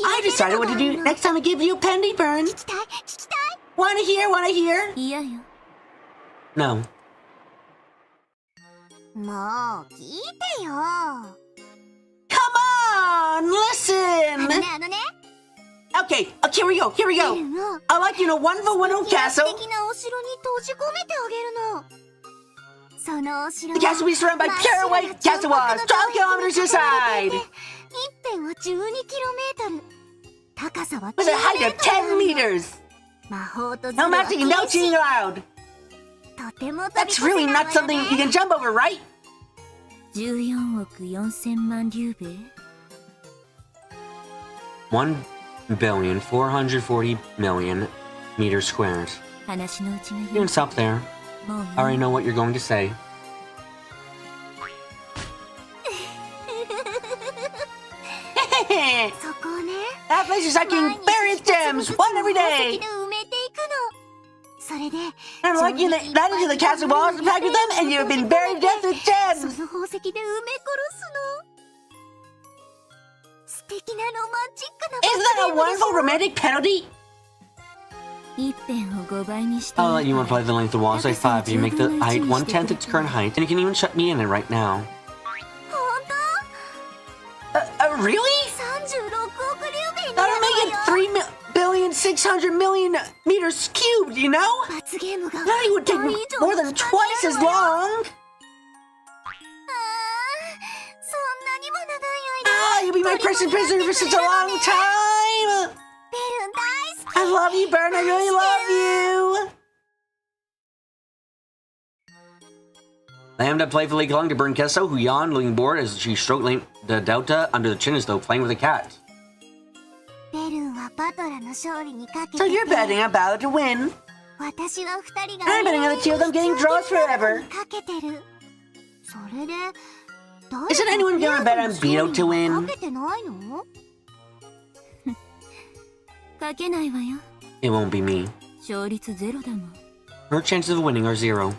I decided what to do next time I give you a penalty burn. Wanna hear? Wanna hear? No. Come on, listen. Okay, here we go. I'd like you to one for 1-0 castle. The castle will be surrounded by pure white castle walls, 12 kilometers inside. With a height of 10 meters. No magic and no cheating allowed. That's really not something you can jump over, right? 1,440,000,000 meters squared. You can stop there. I already know what you're going to say. That place is like getting buried gems, one every day. I'm lucky that into the castle walls and packed with them, and you've been buried to death with gems. Isn't that a wonderful romantic penalty? I'll let you multiply the length of the wall by 5 if you make the height 1/10 its current height, and you can even shut me in it right now. Really? That'll make it 3,600,000,000 meters cubed, you know? That would take more than twice as long. You'll be my precious prisoner for such a long time. I love you, Bern. I really love you. Lambda playfully clung to Bern Kesso, who yawned, looking bored as she stroked the delta under the chin as though playing with a cat. So you're betting on Valor to win. I'm betting on the two of them getting draws forever. Isn't anyone gonna bet on Beetle to win? It won't be me. Her chances of winning are 0.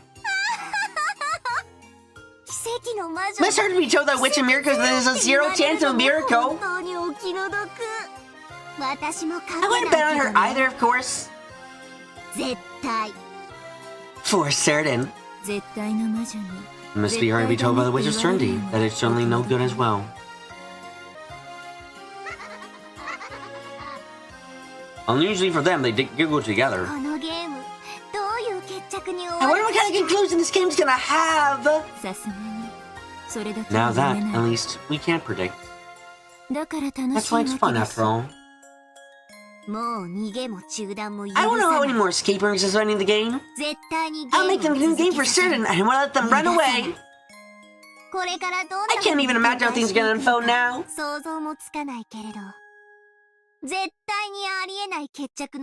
Miss her to be told that Witch and Miracle there's a 0 chance of a miracle. I wouldn't bet on her either, of course. For certain. It must be hard to be told by the witch of certainty that it's certainly no good as well. Unusually for them, they giggle together. I wonder what kind of conclusion this game's gonna have. Now that, at least, we can't predict. That's why it's fun, after all. I won't allow any more escape rooms as running the game. I'll make them do the game for certain, and I won't let them run away. I can't even imagine how things are gonna unfold now.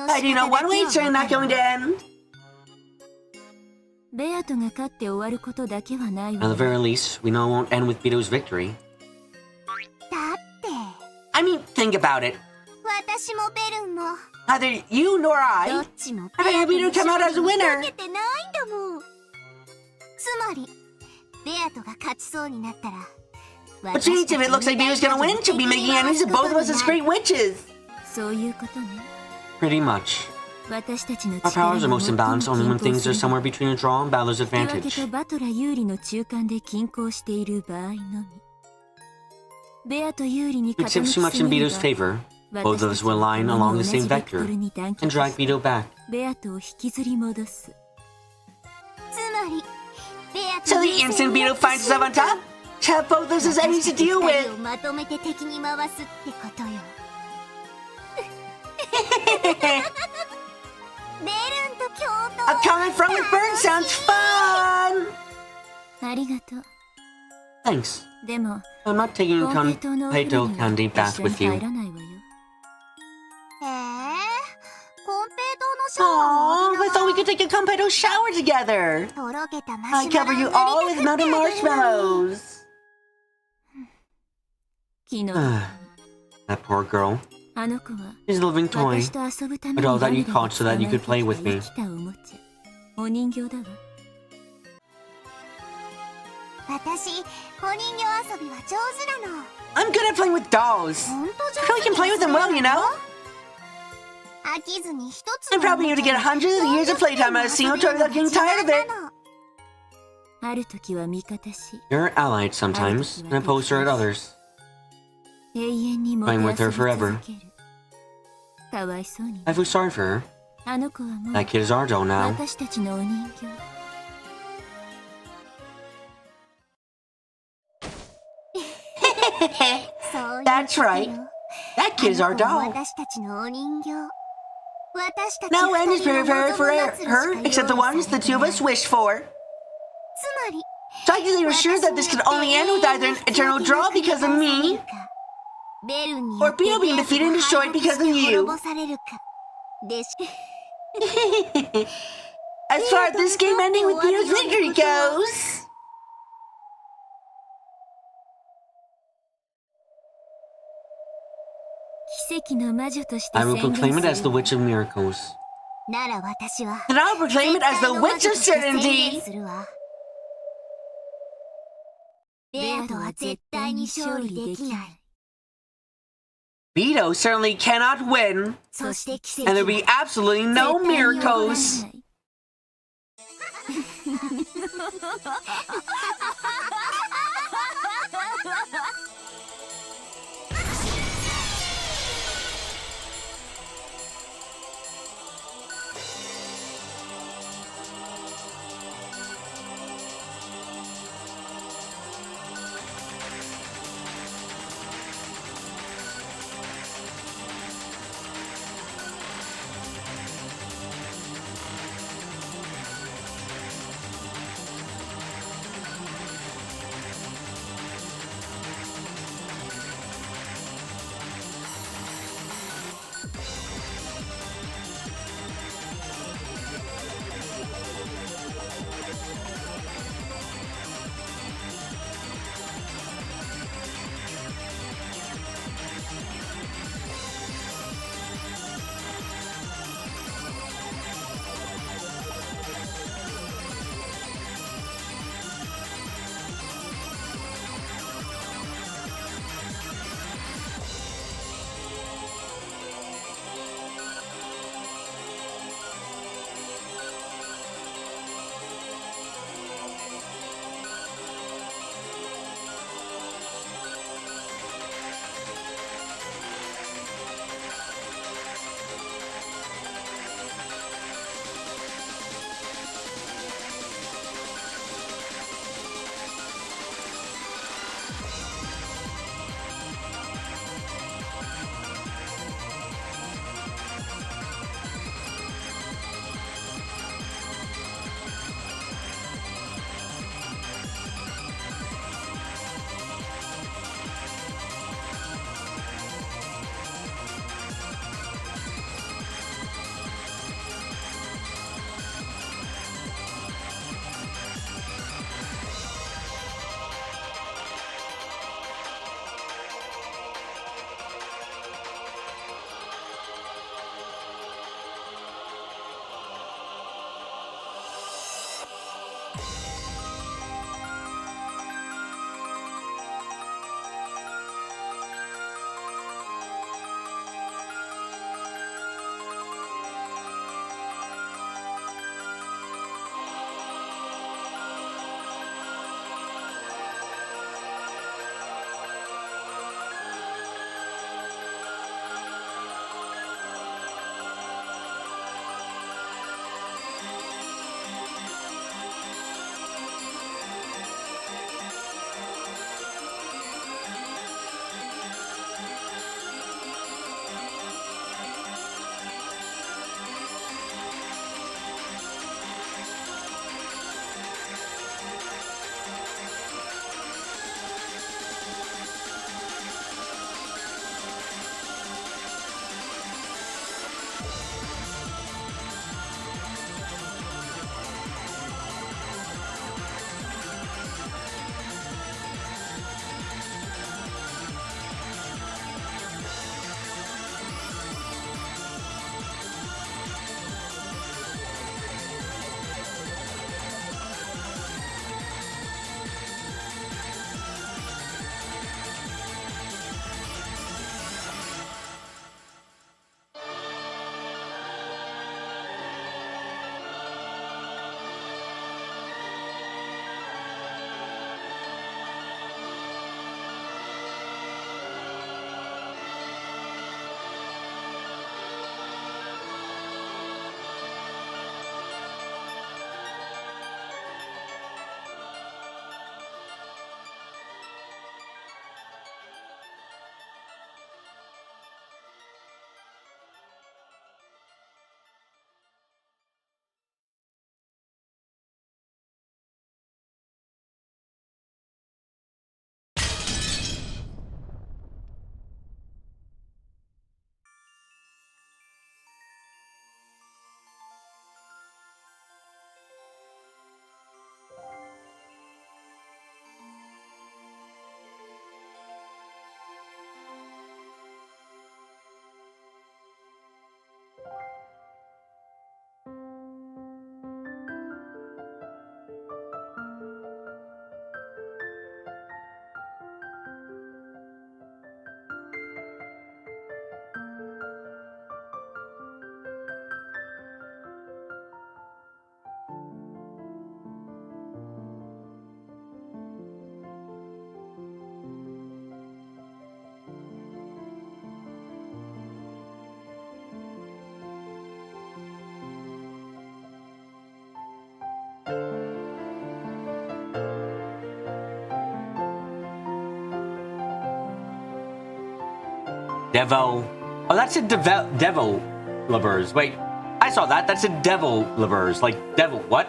I do know one way it's certainly not going to end. At the very least, we know it won't end with Beetle's victory. I mean, think about it. 私もベルンも Neither you nor ど I っちも have been able to come out as a か winner. けてないんだもん。つまりベアトが勝ちそうになったら Which means if it looks like Bea's gonna win, she'll be making enemies of both of us as great witches. そういうことね。 Pretty much. 私たちの Our powers are most 力が imbalanced 最 only も when 均衡 things す are る somewhere between a draw and battler's 手分け advantage. とバトラ有利の中間で均衡している場合のみ。ベアト有利に If it tips too much in Vito's favor, both of us will align along the same vector and drag Vito back. ベアトを引きずり戻す。つまりベアト So the instant Beto finds himself on top, she'll have both of us as enemies to deal with. をまとめて敵に回すってことよ。ベルンと共 A common front with Burn sounds fun! 闘。ありがとう。 Thanks. でも I'm not taking コンペイトーのお風 Kaito 呂には Candy 一 bath 緒に with you. 入らないわよ。コンペイトーのシャワー Aww, を I thought we could take a Completo shower together. とろけたマ I シュマ cover ロ you を all 塗り with たくって melted あげるわ。 marshmallows. 昨日 That poor girl. あの子は She's a living toy. 私と遊ぶため A に doll that you 誰か caught が so that you could play with 捕まえ me. てきたおもちゃ。お人形だわ。私、お人形遊びは上手なの。 I'm good at playing with dolls. 本当上 I feel we can play with them well, you know? 飽きずに一つ I'm probably able to get hundreds of years of playtime out of a single toy without getting tired of it. ある時は味方し、 You're allied sometimes and opposed to her at others. 永遠にも I'm て with her あそび forever. 続ける。かわいそうに。 I feel sorry for her. あの子はもう That kid is our doll now. 私たちのお人形。そういう That's right. ことよ。 That kid is our あの子は doll. 私たちのお人形。私たち No end 二 is 人の prepared 望 for む夏にしか her 用 except the 意 ones さ the れ two て of ない。 us wish for. つまり Technically, we're sure that this could only end with either an eternal draw because of me, or Beto being defeated and destroyed because of you. As far as this game ending with Beto's victory goes. I will proclaim it as the Witch of Miracles. And I'll proclaim it as the Witch of Certainty. ベアトは絶対に勝利できない。 Beto certainly cannot win, そして奇跡 and there'll be absolutely no miracles. Devo. Oh, that's in Devo Lovers. Wait, I saw that. That's in Devil Lovers. Like, devil. What?